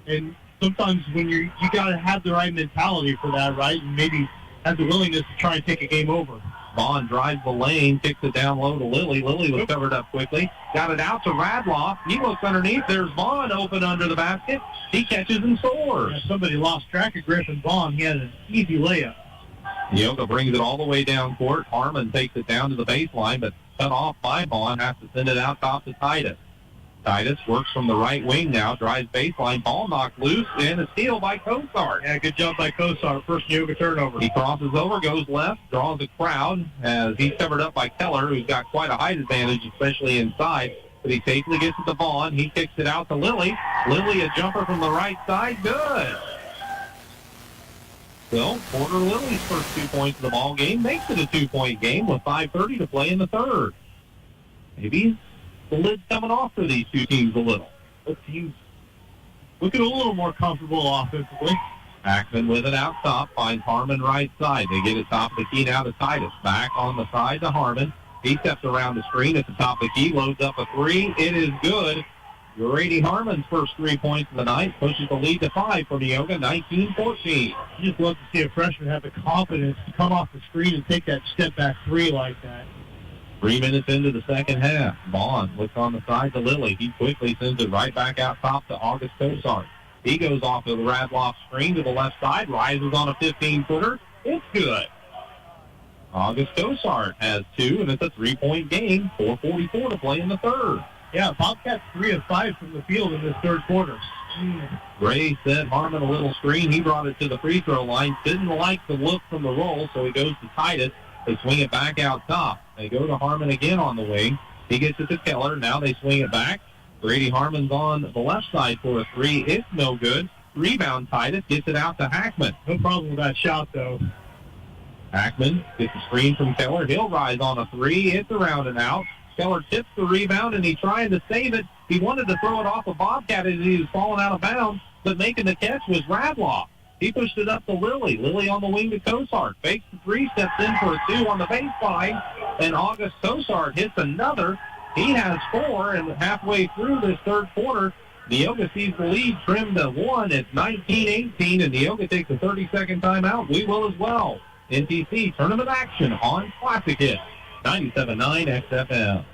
and sometimes when you got to have the right mentality for that, right? And maybe have the willingness to try and take a game over. Bond drives the lane, kicks it down low to Lilly. Lilly was covered up quickly. Got it out to Radloff. He looks underneath. There's Bond open under the basket. He catches and scores. Yeah, somebody lost track of Griffin Bond. He had an easy layup. Neoga brings it all the way down court. Harmon takes it down to the baseline, but cut off by Vaughn. Has to send it out top to Titus. Titus works from the right wing now, drives baseline, ball knocked loose, and a steal by Kosar. Yeah, good job by Kosar. First Neoga turnover. He crosses over, goes left, draws a crowd as he's covered up by Keller, who's got quite a height advantage, especially inside. But he safely gets it to Vaughn. He kicks it out to Lilly. Lilly, a jumper from the right side. Good. So, Porter Lilly's first 2 points of the ball game makes it a 2-point game with 5:30 to play in the third. Maybe the lid's coming off for these two teams a little. Both teams looking a little more comfortable offensively. Ackman with it out top, finds Harmon right side. They get it top of the key now to Titus. Back on the side to Harmon. He steps around the screen at the top of the key, loads up a three. It is good. Grady Harmon's first 3 points of the night pushes the lead to 5 for Neoga, 19-14. You just love to see a freshman have the confidence to come off the screen and take that step-back three like that. 3 minutes into the second half. Vaughn looks on the side to Lilly. He quickly sends it right back out top to August Kosar. He goes off of the Radloff screen to the left side, rises on a 15-footer. It's good. August Kosar has 2, and it's a 3-point game. 4:44 to play in the third. Yeah, Bobcats 3 of 5 from the field in this third quarter. Gray sent Harmon a little screen. He brought it to the free throw line. Didn't like the look from the roll, so he goes to Titus. They swing it back out top. They go to Harmon again on the wing. He gets it to Keller. Now they swing it back. Grady Harmon's on the left side for a 3. It's no good. Rebound Titus. Gets it out to Hackman. No problem with that shot, though. Hackman gets a screen from Keller. He'll rise on a 3. It's around and out. Keller tips the rebound, and he's trying to save it. He wanted to throw it off a Bobcat as he was falling out of bounds, but making the catch was Radloff. He pushed it up to Lilly. Lilly on the wing to Kosar. Fakes the 3, steps in for a 2 on the baseline, and August Kosar hits another. He has 4, and halfway through this third quarter, Neoga sees the lead trimmed to 1. It's 19-18, and Neoga takes a 30-second timeout. We will as well. NTC tournament action on Classic Hits. 97.9 XFM.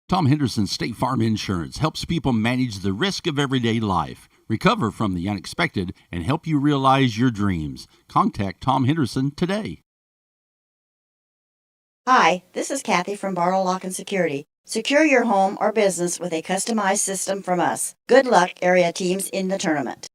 Tom Henderson State Farm Insurance helps people manage the risk of everyday life, recover from the unexpected, and help you realize your dreams. Contact Tom Henderson today. Hi, this is Kathy from Bartle Lock and Security. Secure your home or business with a customized system from us. Good luck, area teams in the tournament.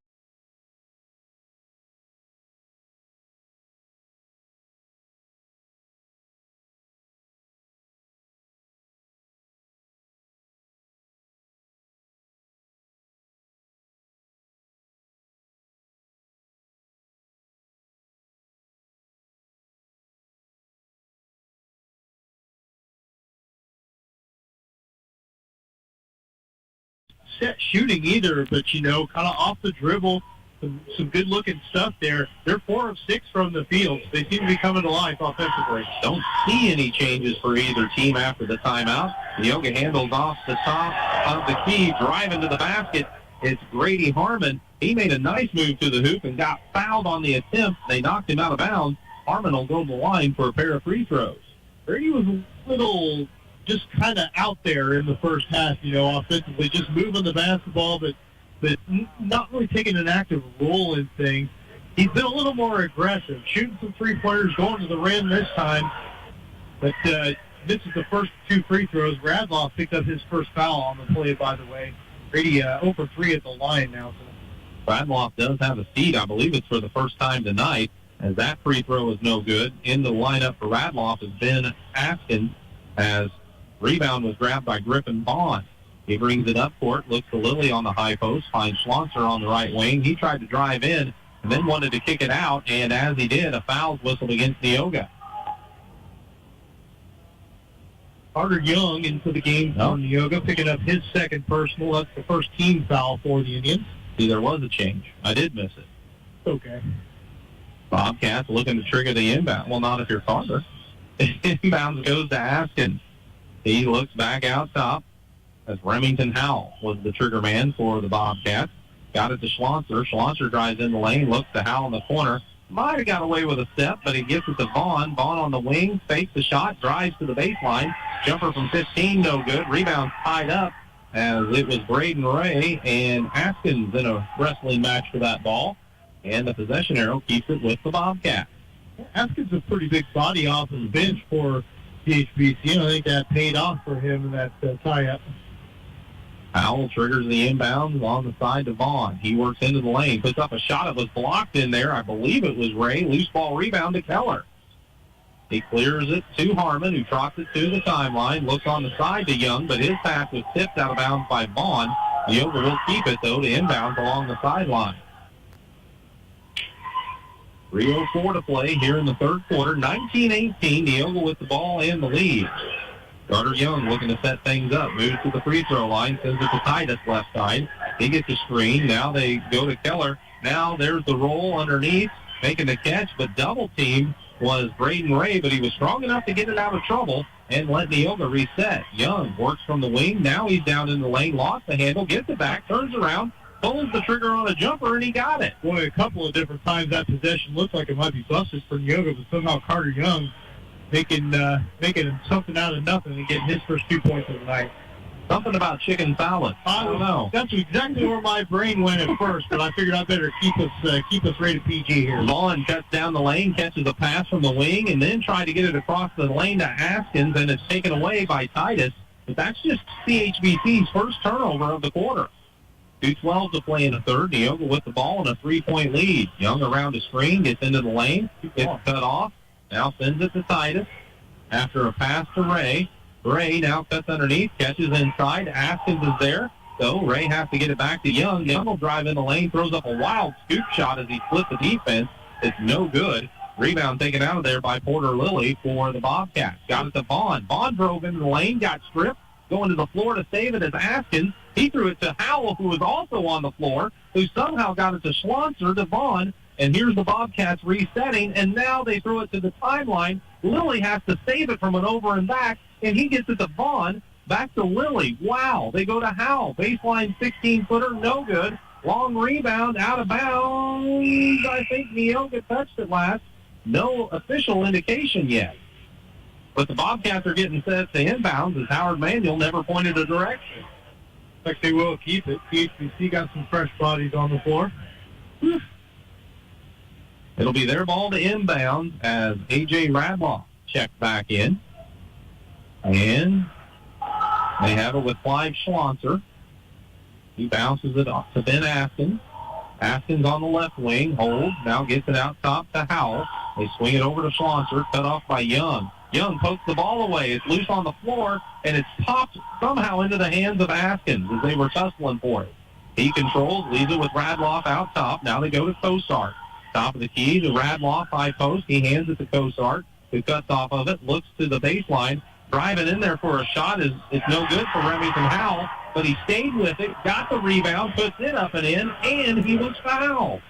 Set shooting either, but, you know, kind of off the dribble, some good-looking stuff there. They're 4 of 6 from the field. They seem to be coming to life offensively. Don't see any changes for either team after the timeout. Neoga handles off the top of the key, driving to the basket. It's Grady Harmon. He made a nice move to the hoop and got fouled on the attempt. They knocked him out of bounds. Harmon will go to the line for a pair of free throws. Grady was a little just kind of out there in the first half, you know, offensively, just moving the basketball, but not really taking an active role in things. He's been a little more aggressive, shooting some three-pointers, going to the rim this time. But this is the first 2 free throws. Radloff picked up his first foul on the play, by the way. Grady 0 for 3 at the line now. So. Radloff does have a seat. I believe it's for the first time tonight, as that free throw is no good. In the lineup for Radloff has been Askin, as rebound was grabbed by Griffin Bond. He brings it up court, looks to Lilly on the high post, finds Schlosser on the right wing. He tried to drive in and then wanted to kick it out, and as he did, a foul's whistled against Neoga. Carter Young into the game for Neoga, picking up his second personal. That's the first team foul for the Indians. See, there was a change. I did miss it. Okay. Bobcats looking to trigger the inbound. Well, not if you're Carter. Inbounds goes to Askin. He looks back out top as Remington Howell was the trigger man for the Bobcats. Got it to Schlosser. Schlosser drives in the lane, looks to Howell in the corner. Might have got away with a step, but he gets it to Vaughn. Vaughn on the wing, fakes the shot, drives to the baseline. Jumper from 15, no good. Rebound tied up as it was Braden Ray and Haskins in a wrestling match for that ball. And the possession arrow keeps it with the Bobcats. Askins a pretty big body off the bench for CHBC, and I think that paid off for him in that tie-up. Powell triggers the inbound on the side to Vaughn. He works into the lane, puts up a shot that was blocked in there. I believe it was Ray. Loose ball rebound to Keller. He clears it to Harmon, who trots it to the timeline, looks on the side to Young, but his pass was tipped out of bounds by Vaughn. Neoga will keep it, though, to inbounds along the sideline. 3:04 to play here in the third quarter. 19-18, Neoga with the ball and the lead. Carter Young looking to set things up. Moves to the free throw line. Sends it to Titus left side. He gets a screen. Now they go to Keller. Now there's the roll underneath. Making the catch, but double team was Braden Ray, but he was strong enough to get it out of trouble and let Neoga reset. Young works from the wing. Now he's down in the lane. Lost the handle. Gets it back. Turns around. Pulls the trigger on a jumper, and he got it. Boy, a couple of different times that possession looked like it might be busted for Neoga, but somehow Carter Young making something out of nothing and getting his first 2 points of the night. Something about chicken salad. I don't know. That's exactly where my brain went at first, but I figured I better keep us rated PG here. Vaughn cuts down the lane, catches a pass from the wing, and then tried to get it across the lane to Askins, and it's taken away by Titus. But that's just CHBC's first turnover of the quarter. 2:12 to play in the third. Neoga with the ball and a 3-point lead. Young around the screen, gets into the lane, gets cut off. Now sends it to Titus after a pass to Ray. Ray now cuts underneath, catches inside. Askins is there, so Ray has to get it back to Young. Young will drive in the lane, throws up a wild scoop shot as he splits the defense. It's no good. Rebound taken out of there by Porter Lilly for the Bobcats. Got it to Vaughn. Vaughn drove into the lane, got stripped, going to the floor to save it as Askins. He threw it to Howell, who was also on the floor, who somehow got it to Schlonser, to Vaughn. And here's the Bobcats resetting, and now they throw it to the timeline. Lilly has to save it from an over and back, and he gets it to Vaughn. Back to Lilly. Wow. They go to Howell. Baseline 16-footer, no good. Long rebound, out of bounds. I think Neoga touched it last. No official indication yet. But the Bobcats are getting set to inbounds as Howard Manuel never pointed a direction. Like they will keep it. CHBC got some fresh bodies on the floor. It'll be their ball to inbound as A.J. Radloff checks back in. And they have it with Clive Schlonser. He bounces it off to Ben Askins. Askins on the left wing, holds, now gets it out top to Howell. They swing it over to Schlonser, cut off by Young. Young pokes the ball away. It's loose on the floor, and it's popped somehow into the hands of Askins as they were tussling for it. He controls, leaves it with Radloff out top. Now they go to Cosart. Top of the key to Radloff, high post. He hands it to Cosart, who cuts off of it, looks to the baseline. Driving in there for a shot is no good for Remington Howell, but he stayed with it, got the rebound, puts it up and in, and he was fouled.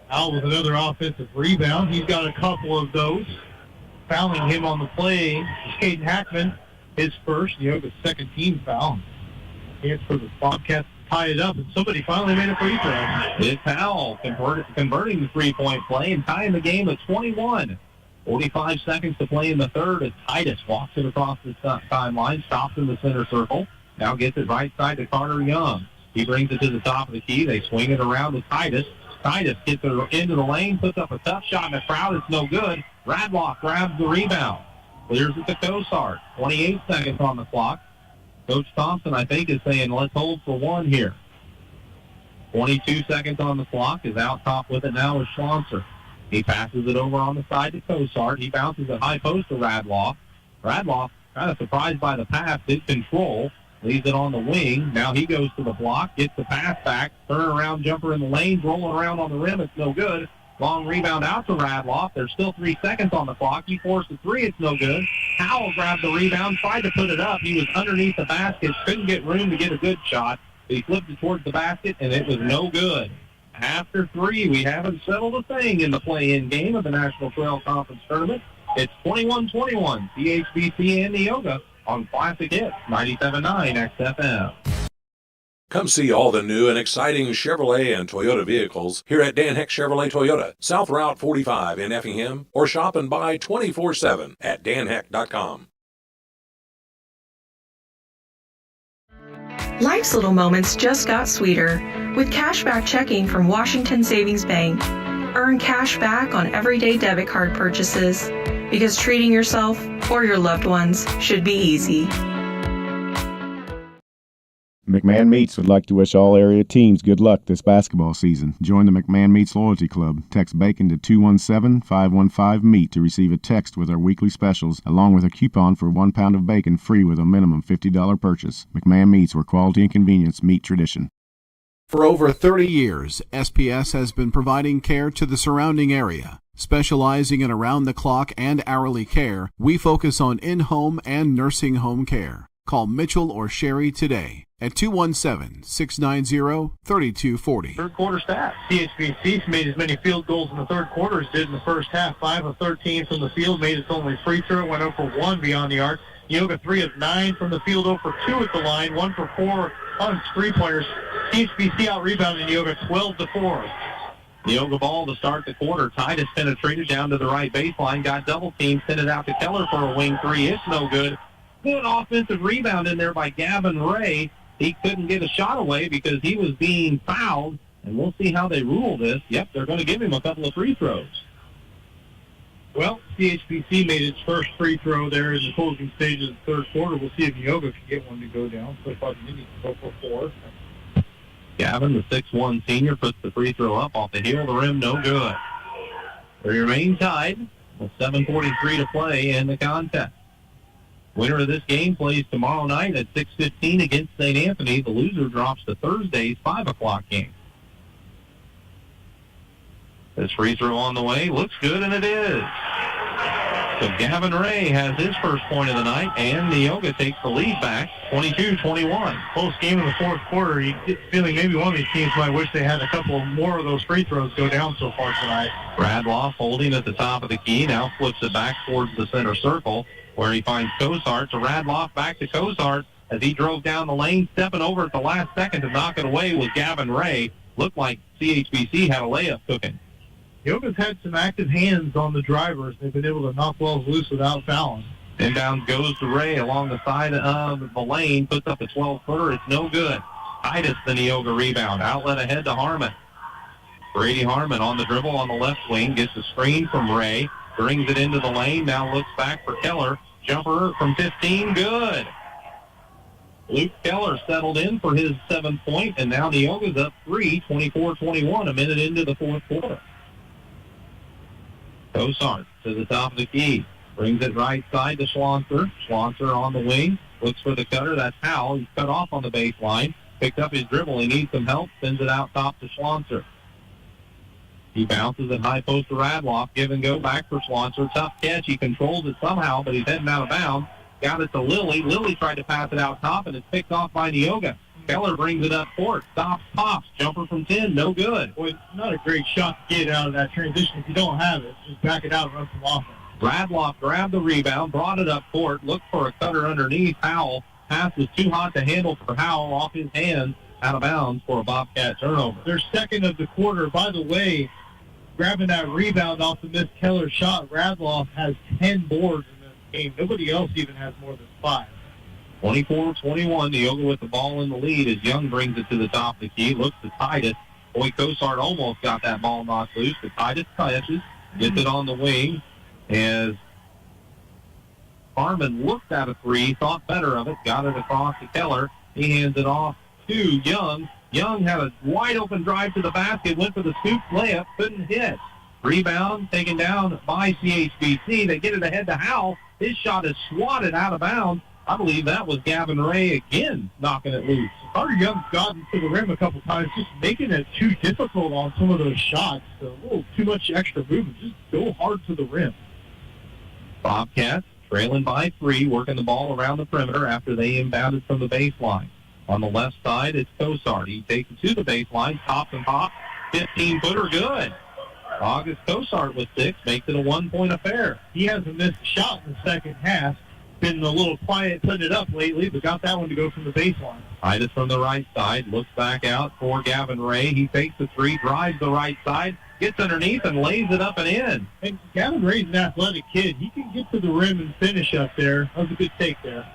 Howell with another offensive rebound. He's got a couple of those. Fouling him on the play, Caden Hackman, his first, Neoga's second team foul. Chance for the Bobcats to tie it up, and somebody finally made a free throw. It's Howell converting the three-point play and tying the game at 21. 45 seconds to play in the third as Titus walks it across the timeline, stops in the center circle, now gets it right side to Carter Young. He brings it to the top of the key. They swing it around to Titus. Titus gets it into the lane, puts up a tough shot in the crowd. It's no good. Radloff grabs the rebound. Clears it to Cosart. 28 seconds on the clock. Coach Thompson, I think, is saying, let's hold for one here. 22 seconds on the clock. Is out top with it now is Schlonser. He passes it over on the side to Cosart. He bounces a high post to Radloff. Radloff, kind of surprised by the pass, did control. Leaves it on the wing. Now he goes to the block, gets the pass back, turn-around jumper in the lane, rolling around on the rim. It's no good. Long rebound out to Radloff. There's still 3 seconds on the clock. He forced a three. It's no good. Howell grabbed the rebound, tried to put it up. He was underneath the basket, couldn't get room to get a good shot. He flipped it towards the basket, and it was no good. After three, we haven't settled a thing in the play-in game of the National Trail Conference Tournament. It's 21-21, CHBC and Neoga on Classic Hits 97.9 XFM. Come see all the new and exciting Chevrolet and Toyota vehicles here at Dan Heck Chevrolet Toyota, South Route 45 in Effingham, or shop and buy 24/7 at danheck.com. Life's little moments just got sweeter with cashback checking from Washington Savings Bank. Earn cash back on everyday debit card purchases because treating yourself or your loved ones should be easy. McMahon Meats would like to wish all area teams good luck this basketball season. Join the McMahon Meats Loyalty Club. Text BACON to 217-515-MEAT to receive a text with our weekly specials, along with a coupon for 1 pound of bacon free with a minimum $50 purchase. McMahon Meats, where quality and convenience meet tradition. For over 30 years, SPS has been providing care to the surrounding area. Specializing in around-the-clock and hourly care, we focus on in-home and nursing home care. Call Mitchell or Sherry today at 217-690-3240. Third quarter stats. CHBC made as many field goals in the third quarter as did in the first half. 5 of 13 from the field, made its only free throw, went 0 for 1 beyond the arc. Neoga 3 of 9 from the field, 0 for 2 at the line, 1 for 4 on three-pointers. CHBC out-rebounded Neoga 12-4. Neoga ball to start the quarter. Titus penetrated down to the right baseline, got double-teamed, sent it out to Keller for a wing three. It's no good. Good offensive rebound in there by Gavin Ray. He couldn't get a shot away because he was being fouled, and we'll see how they rule this. Yep, they're going to give him a couple of free throws. Well, CHBC made its first free throw there in the closing stages of the third quarter. We'll see if Neoga can get one to go down. So far, they need to go for 4. Gavin, the 6'1 senior, puts the free throw up off the heel of the rim, no good. They remain tied with 7:43 to play in the contest. Winner of this game plays tomorrow night at 6:15 against St. Anthony. The loser drops to Thursday's 5 o'clock game. This free throw on the way. Looks good, and it is. So Gavin Ray has his first point of the night, and Neoga takes the lead back, 22-21. Close game in the fourth quarter. You get the feeling maybe one of these teams might wish they had a couple more of those free throws go down so far tonight. Radloff holding at the top of the key, now flips it back towards the center circle, where he finds Cozart. To Radloff, back to Cozart as he drove down the lane, stepping over at the last second to knock it away with Gavin Ray. Looked like CHBC had a layup cooking. Neoga's had some active hands on the drivers. They've been able to knock balls loose without fouling. Inbound goes to Ray along the side of the lane, puts up a 12-footer. It's no good. Titus, the Neoga rebound. Outlet ahead to Harmon. Brady Harmon on the dribble on the left wing, gets a screen from Ray, brings it into the lane, now looks back for Keller. Jumper from 15, good. Luke Keller settled in for his 7th point, and now Neoga's up 3, 24-21, a minute into the fourth quarter. Cozart to the top of the key. Brings it right side to Schlonser. Schlonser on the wing. Looks for the cutter. That's Howell. He's cut off on the baseline. Picked up his dribble. He needs some help. Sends it out top to Schlonser. He bounces at high post to Radloff. Give and go back for Schlonser. Tough catch. He controls it somehow, but he's heading out of bounds. Got it to Lilly. Lilly tried to pass it out top, and it's picked off by Neoga. Keller brings it up court. Stops, pops. Jumper from 10. No good. Boy, it's not a great shot to get out of that transition. If you don't have it, just back it out and run some offense. Radloff grabbed the rebound, brought it up court, looked for a cutter underneath. Howell. Pass was too hot to handle for Howell, off his hands, out of bounds for a Bobcat turnover. Their second of the quarter. By the way, grabbing that rebound off the missed Keller shot, Radloff has 10 boards in this game. Nobody else even has more than 5. 24-21, Neoga with the ball in the lead as Young brings it to the top of the key, looks to Titus. Boy, Cozart almost got that ball knocked loose, but Titus touches, gets it on the wing as Harmon looked at a three, thought better of it, got it across to Keller. He hands it off to Young. Young had a wide open drive to the basket, went for the scoop layup, couldn't hit. Rebound taken down by CHBC. They get it ahead to Howell. His shot is swatted out of bounds. I believe that was Gavin Ray again knocking it loose. Carter Young's gotten to the rim a couple times, just making it too difficult on some of those shots. A little too much extra movement. Just go hard to the rim. Bobcats trailing by 3, working the ball around the perimeter after they inbounded from the baseline. On the left side, it's Cozart. He takes it to the baseline, tops and pops, 15-footer, good. August Cozart with 6, makes it a 1-point affair. He hasn't missed a shot in the second half. Been a little quiet putting it up lately, but got that one to go from the baseline. Titus from the right side, looks back out for Gavin Ray. He takes the 3, drives the right side, gets underneath and lays it up and in. And Gavin Ray's an athletic kid. He can get to the rim and finish up there. That was a good take there.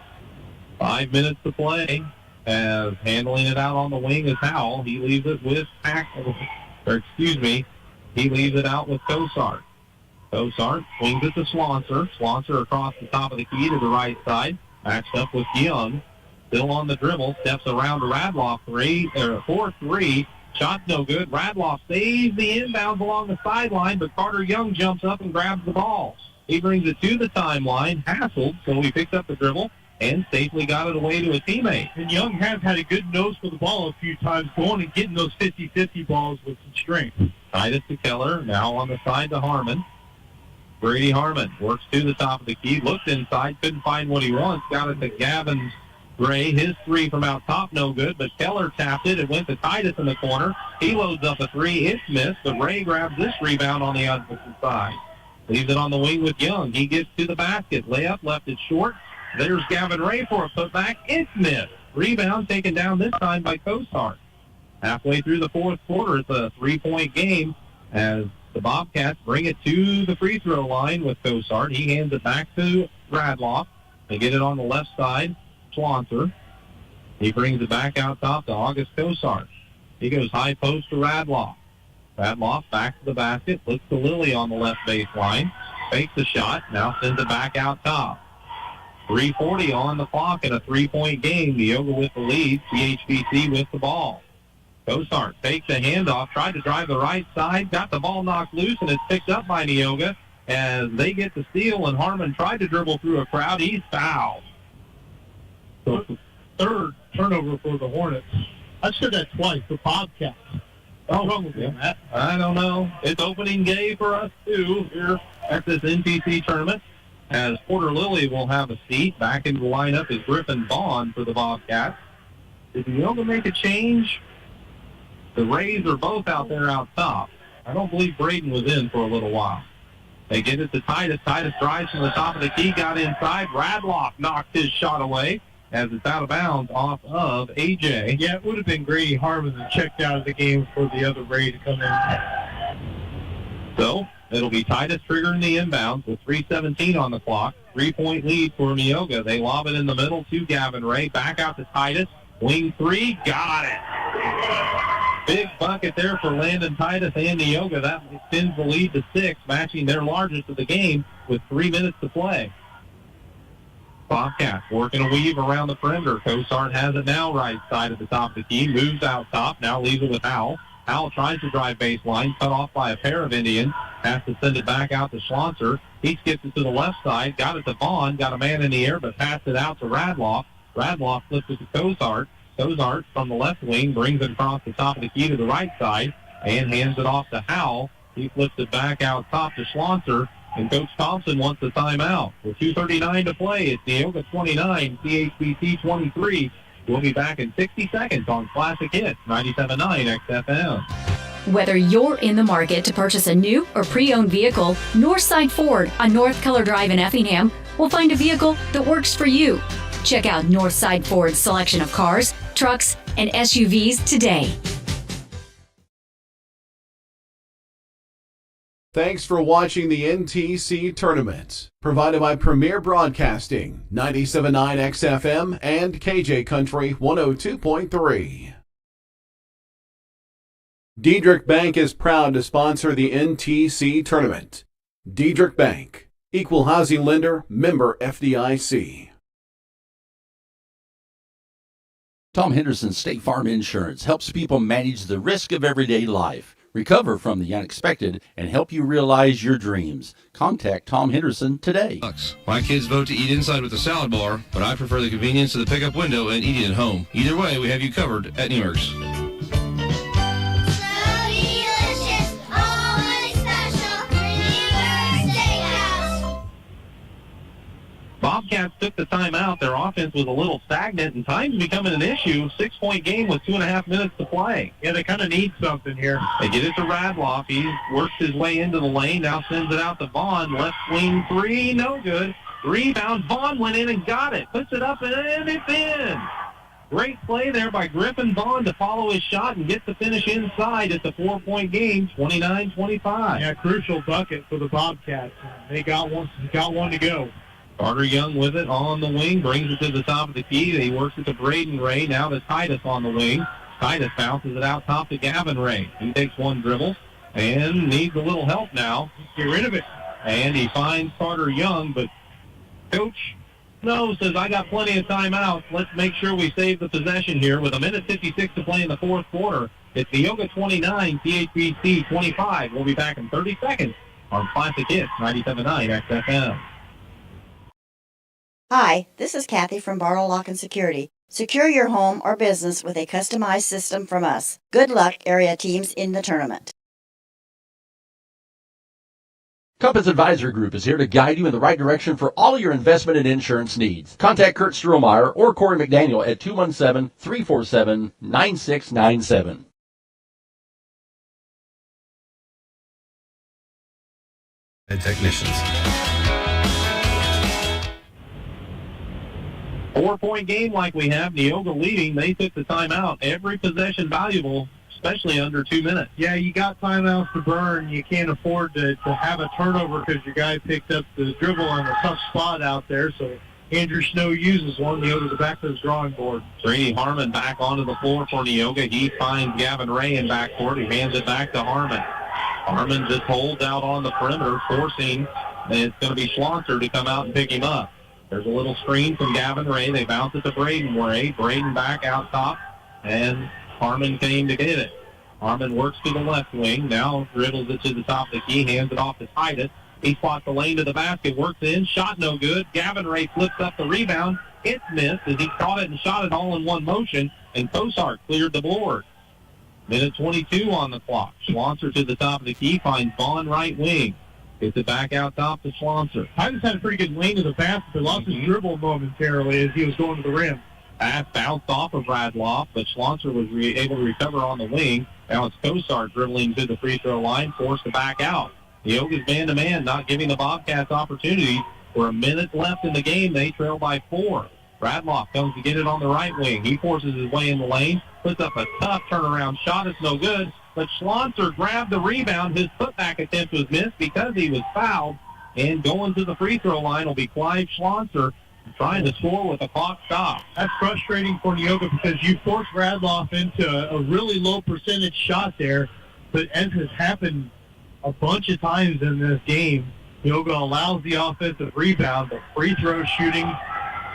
5 minutes to play. As handling it out on the wing is Howell. He leaves it with He leaves it out with Cosart. Cosart swings it to Slonser. Slonser across the top of the key to the right side. Matched up with Young. Still on the dribble. Steps around to Radloff. 4-3. Shot's no good. Radloff saves the inbounds along the sideline, but Carter Young jumps up and grabs the ball. He brings it to the timeline, hassled, so he picked up the dribble and safely got it away to a teammate. And Young has had a good nose for the ball a few times, going and getting those 50-50 balls with some strength. Titus to Keller, now on the side to Harmon. Brady Harmon works to the top of the key, looked inside, couldn't find what he wants, got it to Gavin Gray. His three from out top, no good, but Keller tapped it. It went to Titus in the corner. He loads up a three. It's missed, but Ray grabs this rebound on the opposite side. Leaves it on the wing with Young. He gets to the basket. Layup, left it short. There's Gavin Ray for a putback. It's missed. Rebound taken down this time by Cosart. Halfway through the fourth quarter, it's a three-point game as the Bobcats bring it to the free throw line with Cosart. He hands it back to Radloff. They get it on the left side. Slonser. He brings it back out top to August Cosart. He goes high post to Radloff. Radloff back to the basket. Looks to Lilly on the left baseline. Fakes the shot. Now sends it back out top. 3:40 on the clock in a three-point game. Neoga with the lead. CHBC with the ball. Cosart fakes a handoff. Tried to drive the right side. Got the ball knocked loose, and it's picked up by Neoga as they get the steal, and Harmon tried to dribble through a crowd. He's fouled. So third turnover for the Hornets. I said that twice, the Bobcats. What's wrong with them, Matt? I don't know. It's opening day for us, too, here at this NTC tournament, as Porter Lilly will have a seat. Back into the lineup is Griffin Bond for the Bobcats. Did Neoga make a change? The Rays are both out there out top. I don't believe Braden was in for a little while. They get it to Titus. Titus drives from the top of the key, got inside. Radloff knocked his shot away as it's out of bounds off of AJ. Yeah, it would have been Grady Harmon that checked out of the game for the other Ray to come in. So it'll be Titus triggering the inbounds with 3:17 on the clock. 3-point lead for Neoga. They lob it in the middle to Gavin Ray. Back out to Titus. Wing three. Got it. Big bucket there for Landon Titus and Neoga. That extends the lead to 6, matching their largest of the game with 3 minutes to play. Bobcats working a weave around the perimeter. Cosart has it now right side at the top of the key. Moves out top. Now leaves it with Howell. Howell tries to drive baseline. Cut off by a pair of Indians. Has to send it back out to Schlonser. He skips it to the left side. Got it to Vaughn. Got a man in the air, but passed it out to Radloff. Radloff flips it to Cosart. Cosart from the left wing brings it across the top of the key to the right side and hands it off to Howell. He flips it back out top to Schlonser. And Coach Thompson wants the timeout. With 2:39 to play, it's Neoga 29, CHBC 23. We'll be back in 60 seconds on Classic Hits 97.9 XFM. Whether you're in the market to purchase a new or pre-owned vehicle, Northside Ford on North Color Drive in Effingham will find a vehicle that works for you. Check out Northside Ford's selection of cars, trucks, and SUVs today. Thanks for watching the NTC Tournament, provided by Premier Broadcasting, 97.9 XFM and KJ Country 102.3. Diedrich Bank is proud to sponsor the NTC Tournament. Diedrich Bank, Equal Housing Lender, member FDIC. Tom Henderson State Farm Insurance helps people manage the risk of everyday life, recover from the unexpected, and help you realize your dreams. Contact Tom Henderson today. My kids vote to eat inside with a salad bar, but I prefer the convenience of the pickup window and eating at home. Either way, we have you covered at Neoga's. Bobcats took the timeout. Their offense was a little stagnant, and time's becoming an issue. 6-point game with 2.5 minutes to play. Yeah, they kind of need something here. They get it to Radloff. He works his way into the lane. Now sends it out to Vaughn. Left wing three, no good. Rebound. Vaughn went in and got it. Puts it up, and it's in. Great play there by Griffin Vaughn to follow his shot and get the finish inside. It's a 4-point game, 29-25. Yeah, crucial bucket for the Bobcats. They got one to go. Carter Young with it on the wing, brings it to the top of the key. He works it to Braden Ray, now to Titus on the wing. Titus bounces it out top to Gavin Ray. He takes one dribble, and needs a little help now. Get rid of it. And he finds Carter Young, but Coach No says, I got plenty of timeouts. Let's make sure we save the possession here with 1:56 to play in the fourth quarter. It's Neoga 29, CHBC 25. We'll be back in 30 seconds on Classic Hits 97.9 XFM. Hi, this is Kathy from Bartle Lock and Security. Secure your home or business with a customized system from us. Good luck, area teams in the tournament. Compass Advisor Group is here to guide you in the right direction for all your investment and insurance needs. Contact Kurt Strohmeyer or Corey McDaniel at 217-347-9697. Technicians. 4-point game like we have. Neoga leading. They took the timeout. Every possession valuable, especially under 2 minutes. Yeah, you got timeouts to burn. You can't afford to have a turnover because your guy picked up the dribble on a tough spot out there. So Andrew Snow uses one. Neoga's back to his drawing board. Brady Harmon back onto the floor for Neoga. He finds Gavin Ray in backcourt. He hands it back to Harmon. Harmon just holds out on the perimeter, forcing, and it's going to be Schlosser to come out and pick him up. There's a little screen from Gavin Ray. They bounce it to Braden Ray. Braden back out top, and Harmon came to get it. Harmon works to the left wing. Now dribbles it to the top of the key, hands it off to Titus. He spots the lane to the basket, works in, shot no good. Gavin Ray flips up the rebound. It's missed as he caught it and shot it all in one motion, and Kosart cleared the board. Minute 22 on the clock. Schlosser to the top of the key, finds Vaughn right wing. Gets it back out top to Schlosser. Titus had a pretty good lane to the basket, but lost his dribble momentarily as he was going to the rim. Pass bounced off of Radloff, but Schlosser was able to recover on the wing. Now it's Kosart dribbling to the free throw line, forced to back out. Neoga's man-to-man, not giving the Bobcats opportunity. For a minute left in the game, they trail by 4. Radloff comes to get it on the right wing. He forces his way in the lane, puts up a tough turnaround shot. It's no good, but Schlosser grabbed the rebound. His putback attempt was missed because he was fouled. And going to the free throw line will be Clive Schlosser, trying to score with a clock stop. That's frustrating for Neoga because you force Radloff into a really low percentage shot there, but as has happened a bunch of times in this game, Neoga allows the offensive rebound, but free throw shooting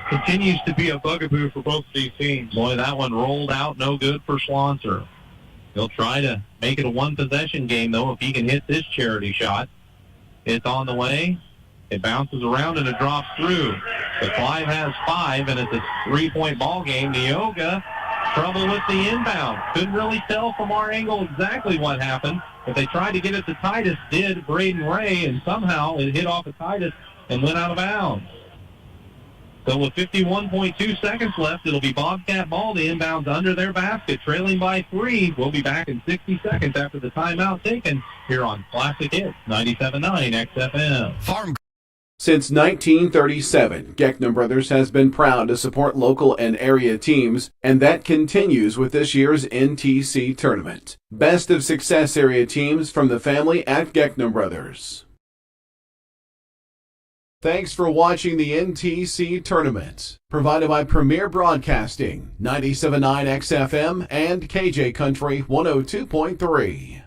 continues to be a bugaboo for both of these teams. Boy, that one rolled out, no good for Schlosser. He'll try to make it a one-possession game, though, if he can hit this charity shot. It's on the way. It bounces around and it drops through. The Clive has 5, and it's a 3-point ball game. Neoga, trouble with the inbound. Couldn't really tell from our angle exactly what happened, but they tried to get it to Titus, did Braden Ray, and somehow it hit off of Titus and went out of bounds. So with 51.2 seconds left, it'll be Bobcat ball. The inbounds under their basket, trailing by 3. We'll be back in 60 seconds after the timeout taken here on Classic Hits 97.9 XFM. Since 1937, Geckner Brothers has been proud to support local and area teams, and that continues with this year's NTC tournament. Best of Success area teams from the family at Geckner Brothers. Thanks for watching the NTC tournament, provided by Premier Broadcasting, 97.9 XFM and KJ Country 102.3.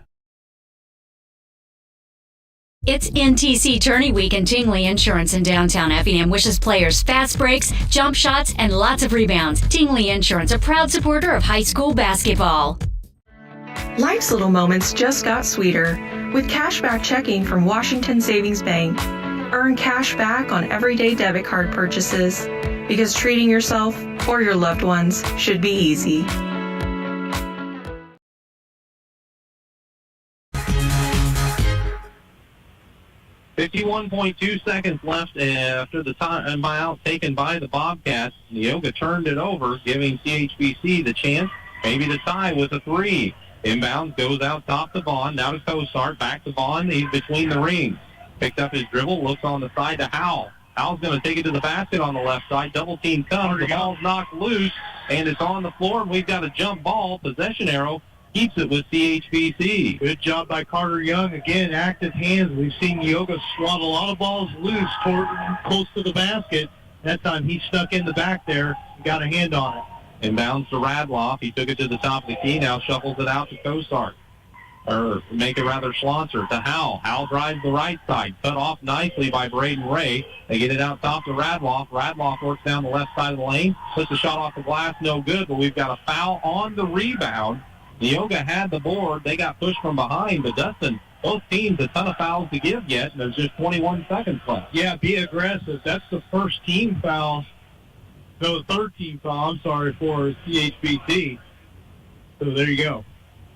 It's NTC Tourney Week, and Tingley Insurance in downtown Effingham wishes players fast breaks, jump shots, and lots of rebounds. Tingley Insurance, a proud supporter of high school basketball. Life's little moments just got sweeter with cashback checking from Washington Savings Bank. Earn cash back on everyday debit card purchases because treating yourself or your loved ones should be easy. .2 seconds left after the timeout taken by the Bobcats. Neoga turned it over, giving CHBC the chance maybe to tie with a 3. Inbound goes out top to Vaughn, now to Kosart, back to Vaughn. He's between the rings. Picked up his dribble, looks on the side to Howell. Howell's going to take it to the basket on the left side. Double team comes. The ball's knocked loose, and it's on the floor. We've got a jump ball. Possession arrow keeps it with CHBC. Good job by Carter Young. Again, active hands. We've seen Neoga swat a lot of balls loose close to the basket. That time he snuck in the back there and got a hand on it. Inbounds to Radloff. He took it to the top of the key. Now shuffles it out to Kosart. Schlosser to Howell. Howell drives the right side. Cut off nicely by Braden Ray. They get it out top to Radloff. Radloff works down the left side of the lane. Puts the shot off the glass. No good, but we've got a foul on the rebound. Neoga had the board. They got pushed from behind, but Dustin, both teams a ton of fouls to give yet, and there's just 21 seconds left. Yeah, be aggressive. That's the first team foul. No, the third team foul, I'm sorry, for CHBC. So there you go.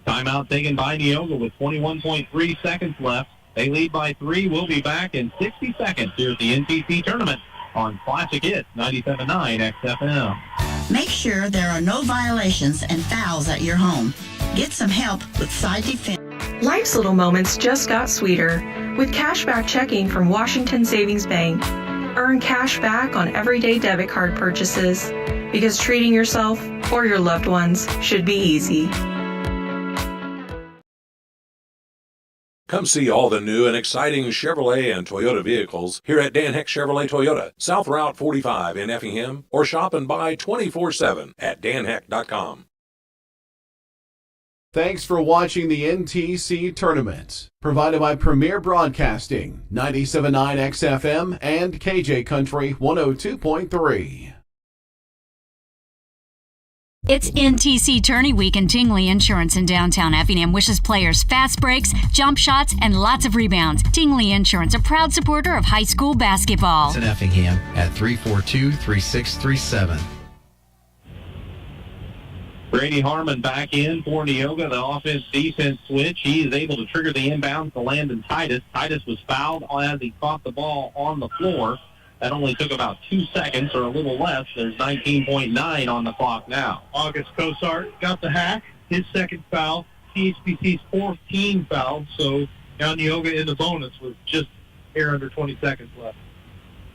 Timeout taken by Neoga with 21.3 seconds left. They lead by 3. We'll be back in 60 seconds here at the NTC tournament on Classic Hits 97.9 XFM. Make sure there are no violations and fouls at your home. Get some help with side defense. Life's little moments just got sweeter with cashback checking from Washington Savings Bank. Earn cash back on everyday debit card purchases because treating yourself or your loved ones should be easy. Come see all the new and exciting Chevrolet and Toyota vehicles here at Dan Heck Chevrolet Toyota, South Route 45 in Effingham, or shop and buy 24/7 at danheck.com. Thanks for watching the NTC Tournament, provided by Premier Broadcasting, 97.9 XFM and KJ Country 102.3. It's NTC Tourney Week, and Tingley Insurance in downtown Effingham wishes players fast breaks, jump shots, and lots of rebounds. Tingley Insurance, a proud supporter of high school basketball. It's in Effingham at 342-3637. Brady Harmon back in for Neoga. The offense-defense switch. He is able to trigger the inbound to Landon Titus. Titus was fouled as he caught the ball on the floor. That only took about 2 seconds or a little less. There's 19.9 on the clock now. August Cosart got the hack, his second foul, CHBC's fourth team foul. So now Neoga in the bonus with just here under 20 seconds left.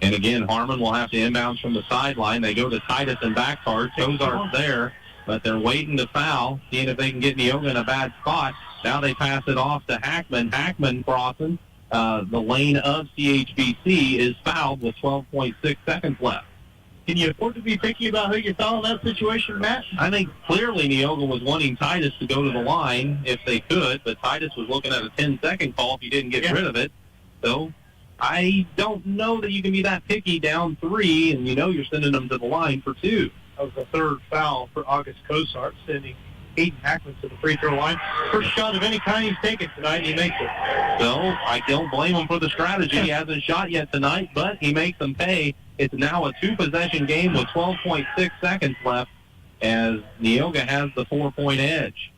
And again, Harmon will have to inbounds from the sideline. They go to Titus and backcourt. Cosart's there, but they're waiting to foul, seeing if they can get Neoga in a bad spot. Now they pass it off to Hackman. Hackman crossing. The lane of CHBC is fouled with 12.6 seconds left. Can you afford to be picky about who you foul in that situation, Matt? I think clearly Neoga was wanting Titus to go to the line if they could, but Titus was looking at a 10-second call if he didn't get rid of it. So I don't know that you can be that picky down 3, and you know you're sending them to the line for 2. That was the third foul for August Cosart, sending Aiden Hackman to the free throw line. First shot of any kind he's taken tonight, and he makes it. So I don't blame him for the strategy. He hasn't shot yet tonight, but he makes them pay. It's now a 2-possession game with 12.6 seconds left as Neoga has the 4-point edge.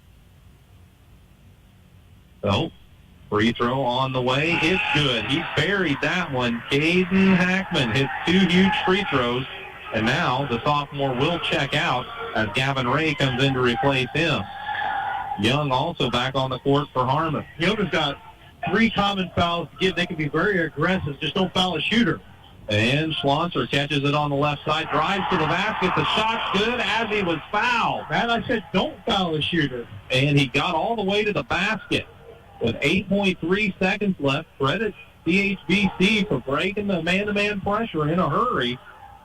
So free throw on the way. It's good. He buried that one. Caden Hackman hits 2 huge free throws. And now the sophomore will check out as Gavin Ray comes in to replace him. Young also back on the court for Harmon. Young's got 3 common fouls to give. They can be very aggressive. Just don't foul a shooter. And Schlosser catches it on the left side, drives to the basket. The shot's good as he was fouled. Man, I said don't foul a shooter. And he got all the way to the basket with 8.3 seconds left. Credit CHBC for breaking the man-to-man pressure in a hurry.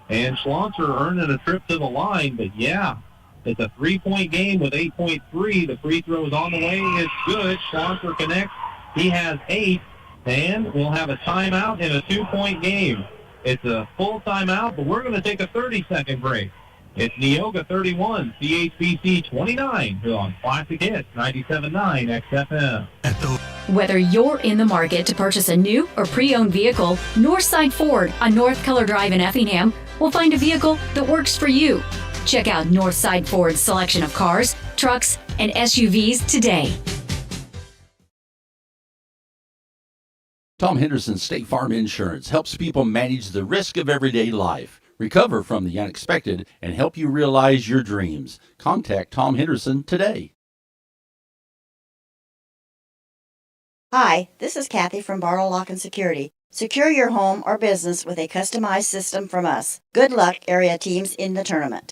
And Schlosser earning a trip to the line. But, yeah, it's a 3-point game with 8.3. The free throw is on the way. It's good. Schlosser connects. He has 8. And we'll have a timeout in a 2-point game. It's a full timeout, but we're going to take a 30-second break. It's Neoga 31, CHBC 29, here on Classic Hits 97.9 XFM. Whether you're in the market to purchase a new or pre-owned vehicle, Northside Ford on North Color Drive in Effingham will find a vehicle that works for you. Check out Northside Ford's selection of cars, trucks, and SUVs today. Tom Henderson State Farm Insurance helps people manage the risk of everyday life, recover from the unexpected, and help you realize your dreams. Contact Tom Henderson today. Hi, this is Kathy from Barlow Lock and Security. Secure your home or business with a customized system from us. Good luck, area teams in the tournament.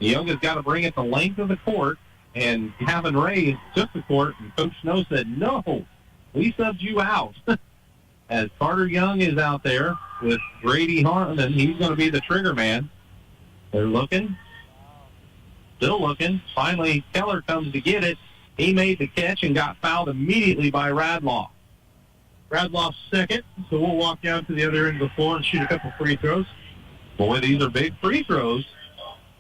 Neoga's got to bring it the length of the court, and Gavin Ray took the court, and Coach Snow said, no, we subbed you out. As Carter Young is out there with Brady Harmon, and he's going to be the trigger man. They're looking. Still looking. Finally, Keller comes to get it. He made the catch and got fouled immediately by Radloff. Radloff's second, so we'll walk down to the other end of the floor and shoot a couple free throws. Boy, these are big free throws.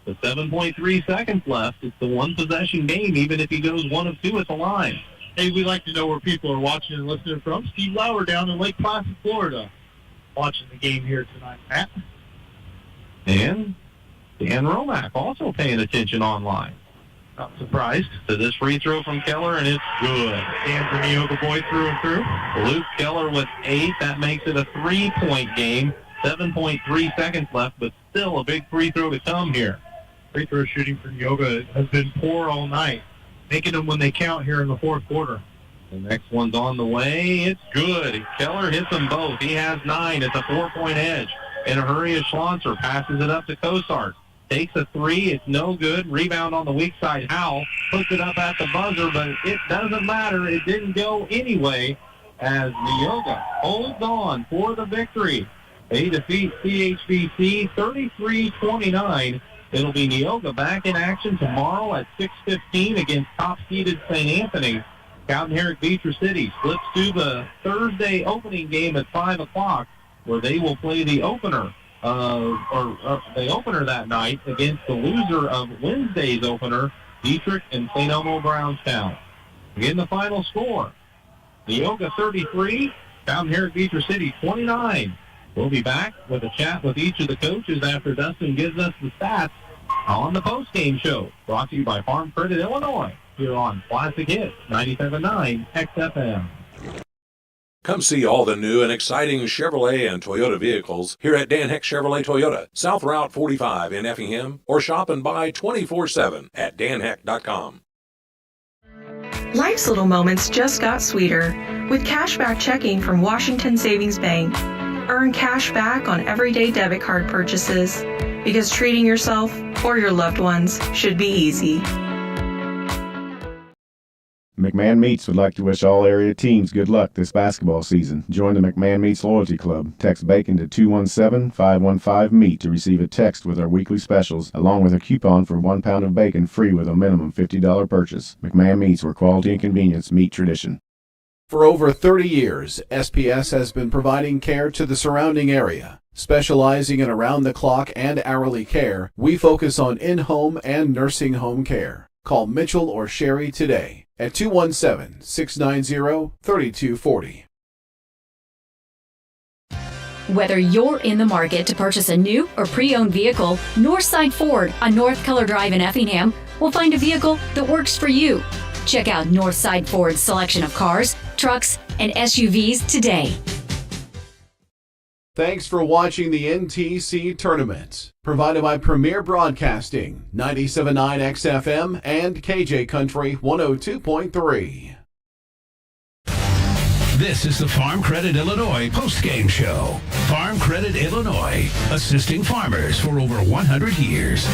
With 7.3 seconds left, it's the one-possession game, even if he goes 1 of 2 at the line. Hey, we'd like to know where people are watching and listening from. Steve Lauer down in Lake Placid, Florida, watching the game here tonight, Matt. And Dan Romack also paying attention online. Not surprised. To this free throw from Keller, and it's good. Dan's a Neoga boy through and through. Luke Keller with 8. That makes it a 3-point game. 7.3 seconds left, but still a big free throw to come here. Free throw shooting for Neoga has been poor all night, making them when they count here in the fourth quarter. The next one's on the way. It's good. Keller hits them both. He has 9. It's a 4-point edge. In a hurry, Schlonser passes it up to Cosart. Takes a 3. It's no good. Rebound on the weak side. Howell puts it up at the buzzer, but it doesn't matter. It didn't go anyway as Neoga holds on for the victory. They defeat CHBC 33-29. It'll be Neoga back in action tomorrow at 6:15 against top-seeded St. Anthony. Cowden Herrick Beecher City slips to the Thursday opening game at 5 o'clock, where they will play the opener. The opener that night against the loser of Wednesday's opener, Dietrich and St. Elmo Brownstown. Again, the final score, Neoga 33, Cowden Herrick Beecher City 29. We'll be back with a chat with each of the coaches after Dustin gives us the stats on the postgame show, brought to you by Farm Credit Illinois, here on Classic Hits 97.9 XFM. Come see all the new and exciting Chevrolet and Toyota vehicles here at Dan Heck Chevrolet Toyota, South Route 45 in Effingham, or shop and buy 24/7 at danheck.com. Life's little moments just got sweeter with cashback checking from Washington Savings Bank. Earn cash back on everyday debit card purchases because treating yourself or your loved ones should be easy. McMahon Meats would like to wish all area teams good luck this basketball season. Join the McMahon Meats Loyalty Club. Text BACON to 217-515-MEAT to receive a text with our weekly specials, along with a coupon for 1 pound of bacon free with a minimum $50 purchase. McMahon Meats, where quality and convenience meet tradition. For over 30 years, SPS has been providing care to the surrounding area. Specializing in around-the-clock and hourly care, we focus on in-home and nursing home care. Call Mitchell or Sherry today at 217-690-3240. Whether you're in the market to purchase a new or pre-owned vehicle, Northside Ford on North Keller Drive in Effingham will find a vehicle that works for you. Check out Northside Ford's selection of cars, trucks, and SUVs today. Thanks for watching the NTC tournament, provided by Premier Broadcasting, 97.9 XFM and KJ Country 102.3. This is the Farm Credit Illinois postgame show. Farm Credit Illinois, assisting farmers for over 100 years.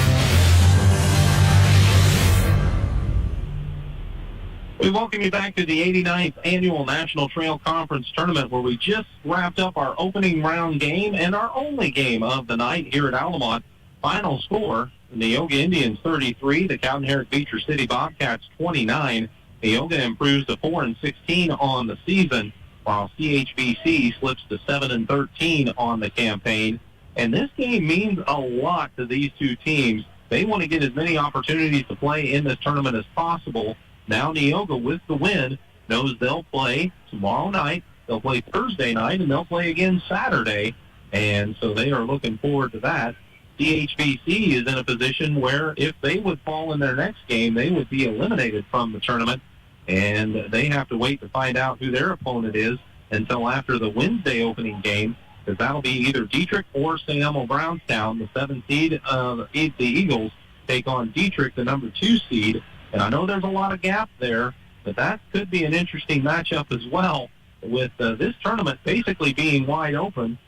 We welcome you back to the 89th Annual National Trail Conference Tournament, where we just wrapped up our opening round game and our only game of the night here at Altamont. Final score, Neoga Indians 33, the Cowden Herrick Beecher City Bobcats 29. Neoga improves to 4-16 on the season, while CHBC slips to 7-13 on the campaign. And this game means a lot to these two teams. They want to get as many opportunities to play in this tournament as possible. Now Neoga, with the win, knows they'll play tomorrow night, they'll play Thursday night, and they'll play again Saturday. And so they are looking forward to that. CHBC is in a position where if they would fall in their next game, they would be eliminated from the tournament. And they have to wait to find out who their opponent is until after the Wednesday opening game, because that'll be either Dietrich or St. Elmo Brownstown. The 7th seed, the Eagles, take on Dietrich, the number 2 seed. And I know there's a lot of gap there, but that could be an interesting matchup as well. With this tournament basically being wide open,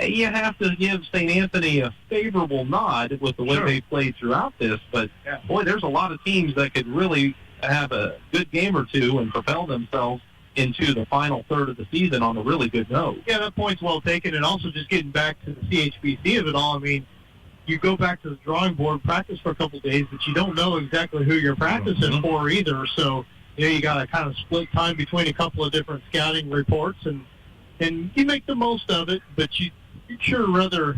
you have to give St. Anthony a favorable nod with the way they played throughout this. But, boy, there's a lot of teams that could really have a good game or two and propel themselves into the final third of the season on a really good note. Yeah, that point's well taken. And also just getting back to the CHBC of it all, I mean, you go back to the drawing board, practice for a couple of days, but you don't know exactly who you're practicing for either. So, you got to kind of split time between a couple of different scouting reports, and you make the most of it, but you'd sure rather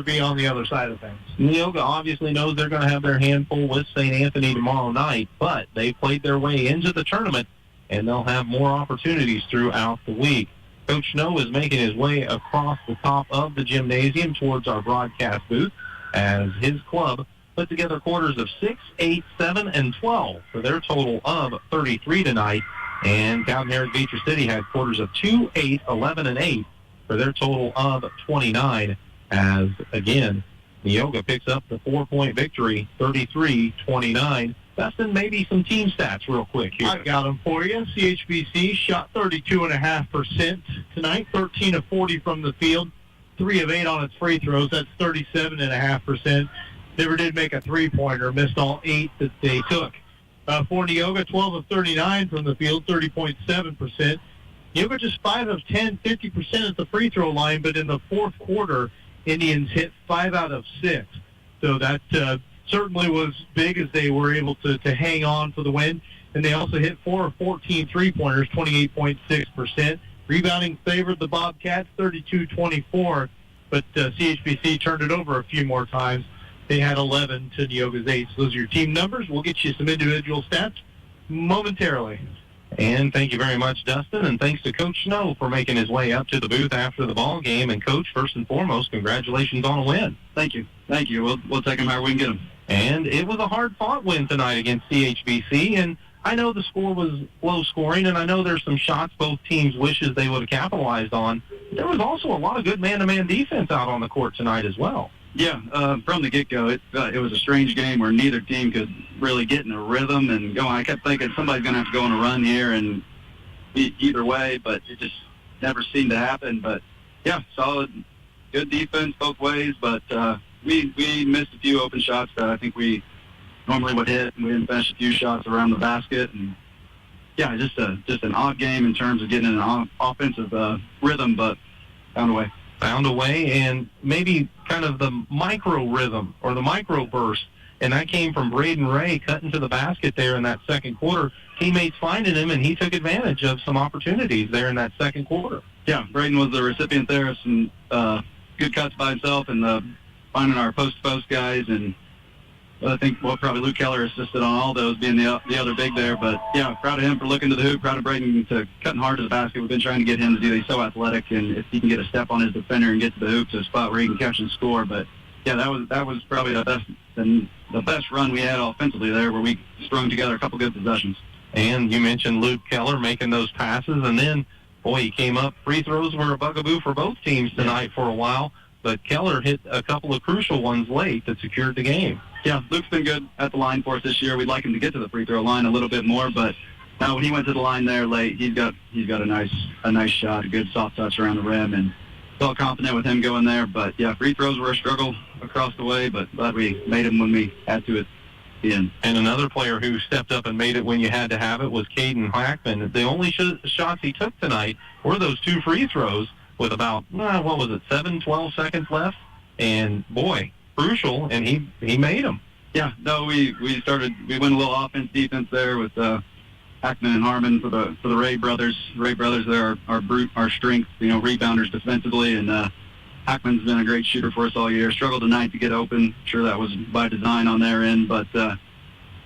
be on the other side of things. Neoga obviously knows they're going to have their handful with St. Anthony tomorrow night, but they played their way into the tournament, and they'll have more opportunities throughout the week. Coach Snow is making his way across the top of the gymnasium towards our broadcast booth as his club put together quarters of 6, 8, 7, and 12 for their total of 33 tonight. And down here at Beecher City had quarters of 2, 8, 11, and 8 for their total of 29. As, again, Neoga picks up the 4-point victory, 33-29. Dustin, maybe some team stats real quick here. I got them for you. CHBC shot 32.5% tonight, 13 of 40 from the field, 3 of 8 on its free throws. That's 37.5%. Never did make a three-pointer, missed all 8 that they took. For Neoga, 12 of 39 from the field, 30.7%. Neoga just 5 of 10, 50% at the free throw line, but in the fourth quarter, Indians hit 5 out of 6. So that certainly was big as they were able to hang on for the win. And they also hit 4 of 14 three-pointers, 28.6%. Rebounding favored the Bobcats, 32-24. But CHBC turned it over a few more times. They had 11 to Neoga's 8. So those are your team numbers. We'll get you some individual stats momentarily. And thank you very much, Dustin, and thanks to Coach Snow for making his way up to the booth after the ball game. And, Coach, first and foremost, congratulations on a win. Thank you. Thank you. We'll take them however we can get them. And it was a hard-fought win tonight against CHBC, and I know the score was low-scoring, and I know there's some shots both teams wishes they would have capitalized on. There was also a lot of good man-to-man defense out on the court tonight as well. Yeah, from the get-go, it was a strange game where neither team could really get in a rhythm and go. I kept thinking somebody's going to have to go on a run here and either way, but it just never seemed to happen. But, yeah, solid, good defense both ways, but we missed a few open shots that I think we normally would hit, and we didn't finish a few shots around the basket. And, yeah, just an odd game in terms of getting an offensive rhythm, but found a way. Found a way, and maybe kind of the micro rhythm or the micro burst, and that came from Braden Ray cutting to the basket there in that second quarter. Teammates finding him, and he took advantage of some opportunities there in that second quarter. Yeah, Braden was the recipient there of some good cuts by himself and finding our post-to-post guys, and I think probably Luke Keller assisted on all those, being the other big there. But, yeah, proud of him for looking to the hoop, proud of Braden to cutting hard to the basket. We've been trying to get him to do that. He's so athletic, and if he can get a step on his defender and get to the hoop to a spot where he can catch and score. But, yeah, that was probably the best run we had offensively there, where we strung together a couple good possessions. And you mentioned Luke Keller making those passes, and then, boy, he came up. Free throws were a bugaboo for both teams tonight for a while, but Keller hit a couple of crucial ones late that secured the game. Yeah, Luke's been good at the line for us this year. We'd like him to get to the free throw line a little bit more, but now when he went to the line there late, he's got a nice shot, a good soft touch around the rim, and felt confident with him going there. But yeah, free throws were a struggle across the way, but glad we made them when we had to at the end. And another player who stepped up and made it when you had to have it was Caden Hackman. The only shots he took tonight were those 2 free throws with about 12 seconds left, and boy, crucial, and he made them. Yeah, no, we went a little offense defense there with Hackman and Harmon for the Ray brothers. Ray brothers, they're our strength, rebounders defensively, and Hackman's been a great shooter for us all year. Struggled tonight to get open. Sure, that was by design on their end, but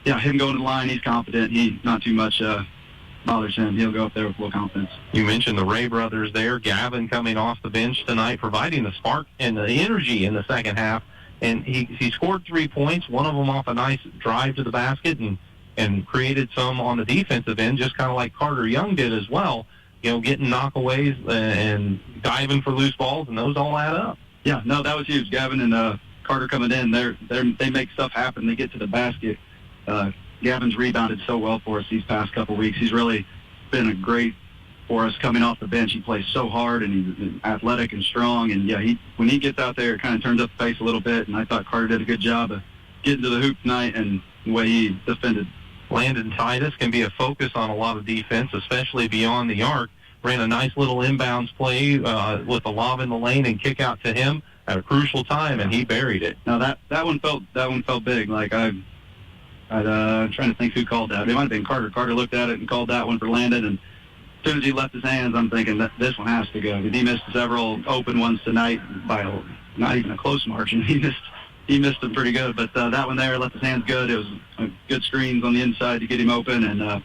yeah, him going to the line, he's confident. He not too much bothers him. He'll go up there with full confidence. You mentioned the Ray brothers there. Gavin coming off the bench tonight, providing the spark and the energy in the second half. And he scored 3 points, one of them off a nice drive to the basket, and created some on the defensive end, just kind of like Carter Young did as well, getting knockaways and diving for loose balls, and those all add up. Yeah, no, that was huge. Gavin and Carter coming in, they make stuff happen. They get to the basket. Gavin's rebounded so well for us these past couple weeks. He's really been a great for us coming off the bench. He plays so hard, and he's athletic and strong. And, yeah, when he gets out there, it kind of turns up the pace a little bit. And I thought Carter did a good job of getting to the hoop tonight and the way he defended. Landon Titus can be a focus on a lot of defense, especially beyond the arc. Ran a nice little inbounds play with a lob in the lane and kick out to him. at a crucial time, and he buried it. Now that one felt big. Like I'm trying to think who called that. It might have been Carter. Carter looked at it and called that one for Landon, and as soon as he left his hands, I'm thinking that this one has to go. Because he missed several open ones tonight by not even a close margin. He missed them pretty good, but that one there left his hands good. It was good screens on the inside to get him open, and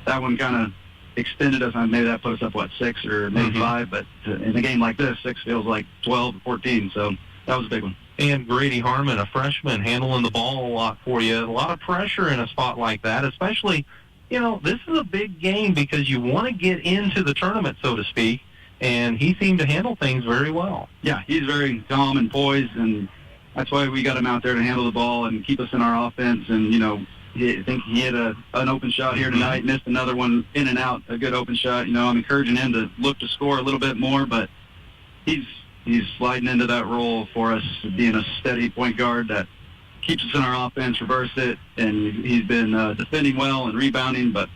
that one kind of extended us. Maybe that put us up, 6 or maybe 5, but in a game like this, 6 feels like 12 or 14, so that was a big one. And Grady Harmon, a freshman, handling the ball a lot for you. A lot of pressure in a spot like that, especially, this is a big game because you want to get into the tournament, so to speak, and he seemed to handle things very well. Yeah, he's very calm and poised, and that's why we got him out there to handle the ball and keep us in our offense. And, I think he hit an open shot here tonight, missed another one in and out, a good open shot. I'm encouraging him to look to score a little bit more, but he's sliding into that role for us, being a steady point guard that keeps us in our offense, reverse it, and he's been defending well and rebounding, but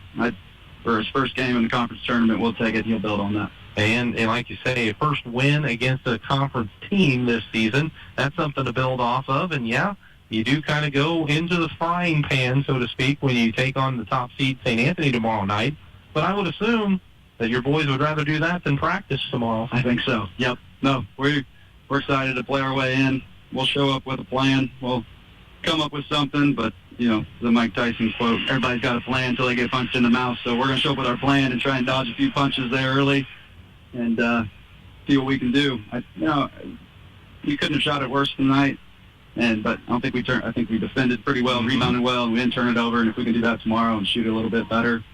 for his first game in the conference tournament, we'll take it. He'll build on that. And like you say, a first win against a conference team this season, that's something to build off of. And, yeah, you do kind of go into the frying pan, so to speak, when you take on the top seed St. Anthony tomorrow night. But I would assume that your boys would rather do that than practice tomorrow. I think so. Yep. No, we're excited to play our way in. We'll show up with a plan. We'll come up with something, but, the Mike Tyson quote, everybody's got a plan until they get punched in the mouth. So we're going to show up with our plan and try and dodge a few punches there early and see what we can do. You couldn't have shot it worse tonight, but I don't think we turned. I think we defended pretty well, rebounded well, and we didn't turn it over. And if we can do that tomorrow and shoot it a little bit better,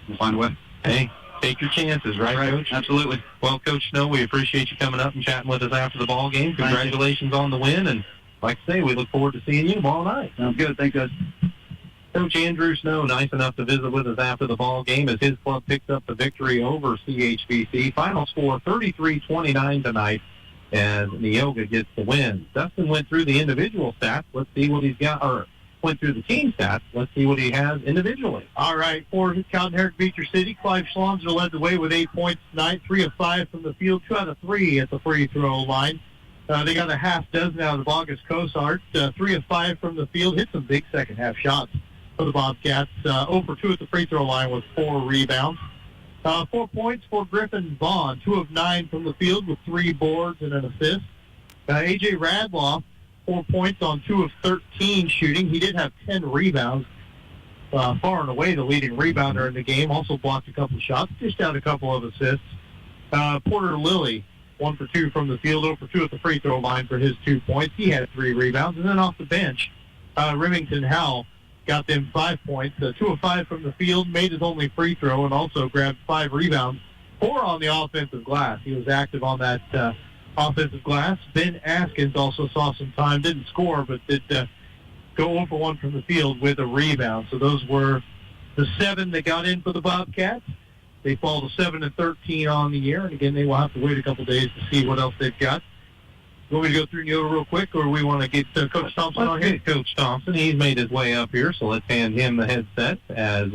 we'll find a way. Hey, take your chances, right, Coach? Absolutely. Well, Coach Snow, we appreciate you coming up and chatting with us after the ball game. Congratulations on the win, and like I say, we look forward to seeing you tomorrow night. Sounds good. Thanks, guys. Coach Andrew Snow, nice enough to visit with us after the ball game as his club picks up the victory over CHBC. Final score 33-29 tonight as Neoga gets the win. Dustin went through the individual stats. Let's see what he's got, or went through the team stats. Let's see what he has individually. All right, for Cowden Herrick Beecher City, Clive Schlonzer led the way with 8 points tonight, 3 of 5 from the field, 2 out of 3 at the free throw line. They got a half dozen out of the August Cosart, 3 of 5 from the field, hit some big second half shots for the Bobcats. 0 for 2 at the free throw line with 4 rebounds. 4 points for Griffin Vaughn, 2 of 9 from the field with 3 boards and an assist. A.J. Radloff, 4 points on 2 of 13 shooting. He did have 10 rebounds. Far and away the leading rebounder in the game. Also blocked a couple of shots, dished out a couple of assists. Porter Lilly, 1 for 2 from the field, 0 for 2 at the free throw line for his 2 points. He had 3 rebounds. And then off the bench, Remington Howell got them 5 points, 2 of 5 from the field, made his only free throw, and also grabbed 5 rebounds, 4 on the offensive glass. He was active on that offensive glass. Ben Askins also saw some time, didn't score, but did go 0 for 1 from the field with a rebound. So those were the 7 that got in for the Bobcats. They fall to 7 and 13 on the year, and again, they will have to wait a couple days to see what else they've got. You want me to go through Neoga real quick, or we want to get Coach Thompson on here? Coach Thompson, he's made his way up here, so let's hand him the headset as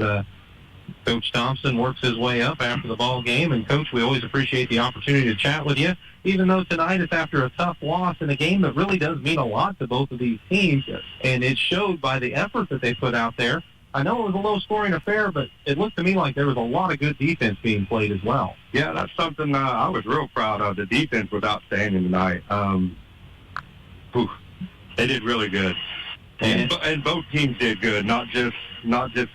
Coach Thompson works his way up after the ball game. And, Coach, we always appreciate the opportunity to chat with you, even though tonight it's after a tough loss in a game that really does mean a lot to both of these teams, and it showed by the effort that they put out there. I know it was a low-scoring affair, but it looked to me like there was a lot of good defense being played as well. Yeah, that's something I was real proud of. The defense was outstanding tonight. They did really good, and both teams did good. Not just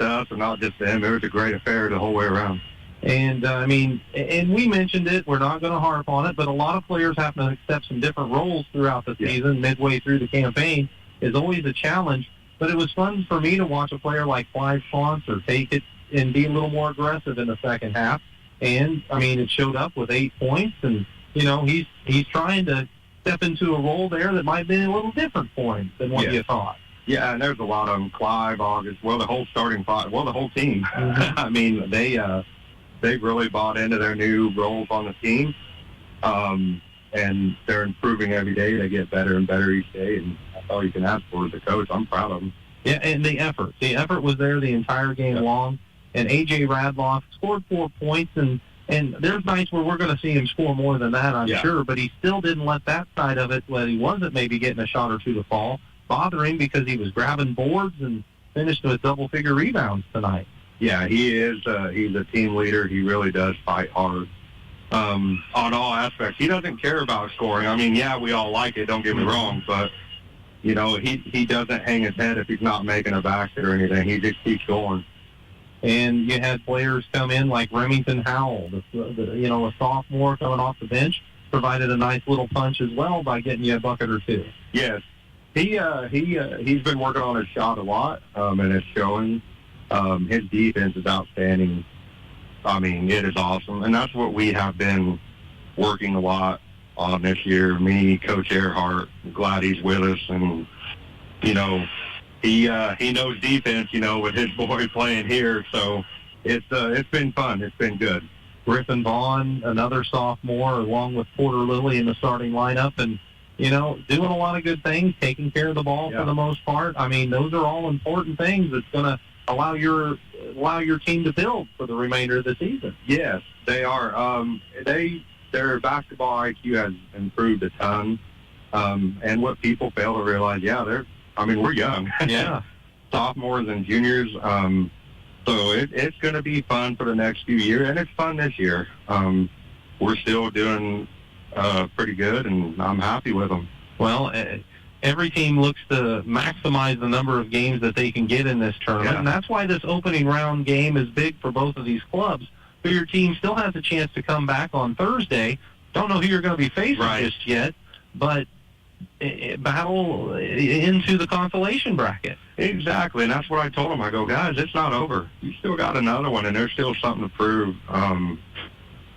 us or not just them. It was a great affair the whole way around. And, and we mentioned it. We're not going to harp on it, but a lot of players have to accept some different roles throughout the season. Midway through the campaign is always a challenge. But it was fun for me to watch a player like Clive Schlonzer take it and be a little more aggressive in the second half. And, it showed up with 8 points. And, he's trying to step into a role there that might be a little different for him than what you thought. Yeah, and there's a lot of them. Clive, August, the whole starting five, the whole team. Mm-hmm. They really bought into their new roles on the team. And they're improving every day. They get better and better each day, and that's all you can ask for as a coach. I'm proud of them. Yeah, and the effort was there the entire game long. And A.J. Radloff scored 4 points, and And there's nights where we're going to see him score more than that, I'm sure, but he still didn't let that side of it, when he wasn't maybe getting a shot or two to fall, bother him because he was grabbing boards and finished with double-figure rebounds tonight. Yeah, he is. He's a team leader. He really does fight hard on all aspects. He doesn't care about scoring. I mean, yeah, we all like it, don't get me wrong, but, you know, he doesn't hang his head if he's not making a basket or anything. He just keeps going. And you had players come in like Remington Howell, a sophomore coming off the bench, provided a nice little punch as well by getting you a bucket or two. Yes. He's been working on his shot a lot, and it's showing. His defense is outstanding. I mean, it is awesome. And that's what we have been working a lot on this year. Me, Coach Earhart, glad he's with us. And, you know, he knows defense, you know, with his boy playing here. So it's been fun. It's been good. Griffin Vaughn, another sophomore, along with Porter Lilly in the starting lineup. And, you know, doing a lot of good things, taking care of the ball for the most part. I mean, those are all important things that's going to allow your team to build for the remainder of the season. Yes, they are. Their basketball IQ has improved a ton. And what people fail to realize, we're young. Yeah. Sophomores and juniors. So it's going to be fun for the next few years, and it's fun this year. We're still doing pretty good, and I'm happy with them. Well, every team looks to maximize the number of games that they can get in this tournament, and that's why this opening round game is big for both of these clubs. But your team still has a chance to come back on Thursday. Don't know who you're going to be facing just yet, but battle into the consolation bracket. Exactly, and that's what I told them. I go, guys, it's not over. You still got another one, and there's still something to prove.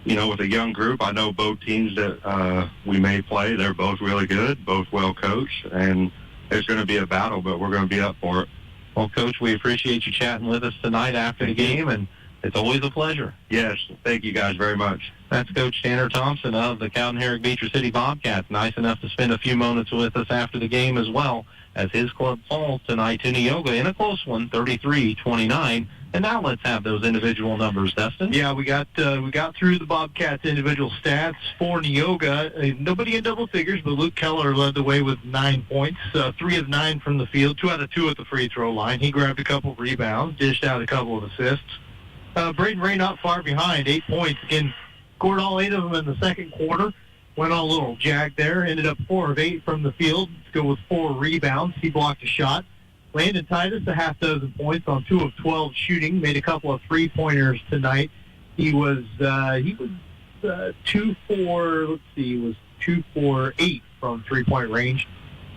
You know, with a young group, I know both teams that we may play, they're both really good, both well coached, and it's going to be a battle, but we're going to be up for it. Well, Coach, we appreciate you chatting with us tonight after the game, and it's always a pleasure. Yes, thank you guys very much. That's Coach Tanner Thompson of the Cowden-Herrick-Beecher City Bobcats. Nice enough to spend a few moments with us after the game as well, as his club falls tonight to Neoga in a close one, 33-29. And now let's have those individual numbers, Dustin. Yeah, we got through the Bobcats' individual stats for Neoga. Nobody in double figures, but Luke Keller led the way with 9 points, 3 of 9 from the field, 2 out of 2 at the free throw line. He grabbed a couple of rebounds, dished out a couple of assists. Braden Ray not far behind, 8 points. Again, scored all 8 of them in the second quarter. Went on a little jag there. Ended up 4 of 8 from the field. Let's go with 4 rebounds. He blocked a shot. Landon Titus, a half dozen points on 2 of 12 shooting. Made a couple of three-pointers tonight. He was 2 for 8 from three-point range.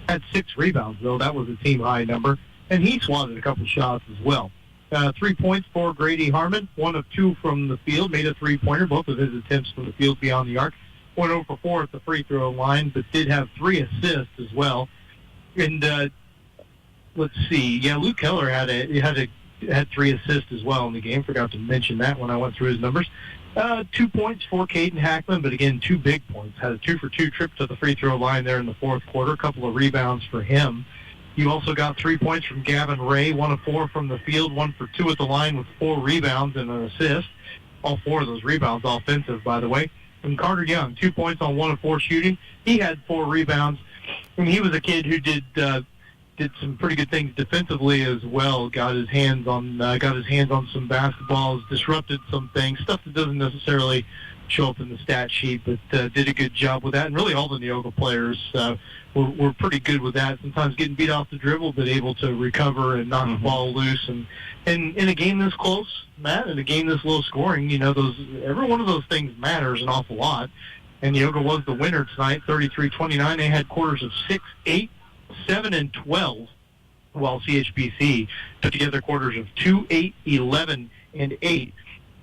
Had 6 rebounds, though. That was a team-high number. And he swatted a couple shots as well. 3 points for Grady Harmon. 1 of 2 from the field. Made a three-pointer. Both of his attempts from the field beyond the arc. Went 0 for 4 at the free throw line, but did have 3 assists as well. And let's see. Yeah, Luke Keller had 3 assists as well in the game. Forgot to mention that when I went through his numbers. 2 points for Caden Hackman, but again, 2 big points. Had a 2 for 2 trip to the free throw line there in the fourth quarter. A couple of rebounds for him. You also got 3 points from Gavin Ray, 1 of 4 from the field, 1 for 2 at the line with 4 rebounds and an assist. All 4 of those rebounds offensive, by the way. And Carter Young, 2 points on 1 of 4 shooting. He had 4 rebounds. And he was a kid who did some pretty good things defensively as well. Got his hands on some basketballs, disrupted some things, stuff that doesn't necessarily show up in the stat sheet, but did a good job with that. And really all the Neoga players were pretty good with that. Sometimes getting beat off the dribble, but able to recover and knock the ball loose. And in a game this close, Matt, in a game this low scoring, you know, every one of those things matters an awful lot. And Neoga was the winner tonight, 33-29. They had quarters of 6, 8, 7, and 12, while CHBC put together quarters of 2, 8, 11, and 8.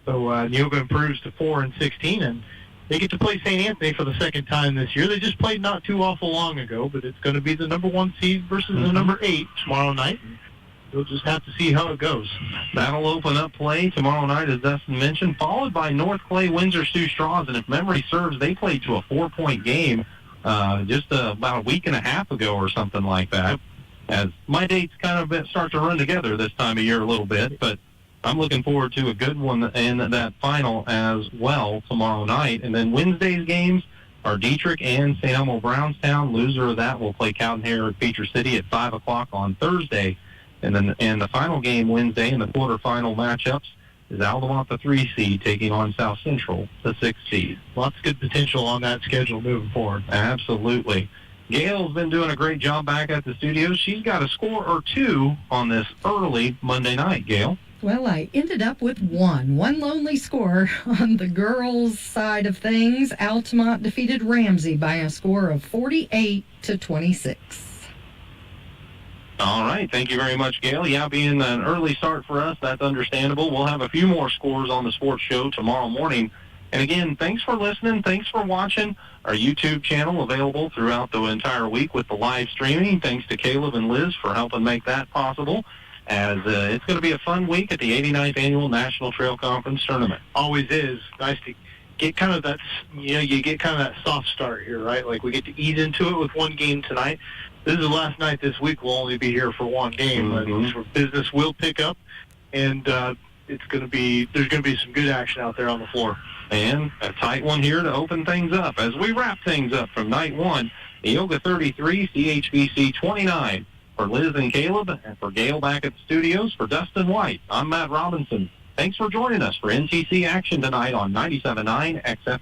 So Neoga improves to 4 and 16, and they get to play St. Anthony for the second time this year. They just played not too awful long ago, but it's going to be the number 1 seed versus the number 8 tomorrow night. We'll just have to see how it goes. That'll open up play tomorrow night, as Dustin mentioned, followed by North Clay, Windsor, Sioux Straws, and if memory serves, they played to a 4-point game just about a week and a half ago or something like that. As my dates kind of start to run together this time of year a little bit, but I'm looking forward to a good one in that final as well tomorrow night. And then Wednesday's games are Dietrich and St. Elmo Brownstown. Loser of that will play Cowden at Beecher City at 5 o'clock on Thursday. And then the final game Wednesday in the quarterfinal matchups is Altamont, the 3 seed, taking on South Central, the 6 seed. Lots of good potential on that schedule moving forward. Absolutely. Gail's been doing a great job back at the studios. She's got a score or two on this early Monday night, Gail. Well, I ended up with one lonely score on the girls' side of things. Altamont defeated Ramsey by a score of 48-26. All right. Thank you very much, Gail. Yeah, being an early start for us, that's understandable. We'll have a few more scores on the sports show tomorrow morning. And again, thanks for listening. Thanks for watching our YouTube channel, available throughout the entire week with the live streaming. Thanks to Caleb and Liz for helping make that possible, as it's going to be a fun week at the 89th Annual National Trail Conference Tournament. Always is. Nice to get kind of that, you get kind of that soft start here, right? Like, we get to ease into it with one game tonight. This is the last night this week. We'll only be here for one game. But business will pick up, and there's going to be some good action out there on the floor. And a tight one here to open things up as we wrap things up from night one. Neoga 33, CHBC 29. For Liz and Caleb, and for Gail back at the studios, for Dustin White, I'm Matt Robinson. Thanks for joining us for NTC action tonight on 97.9 XF.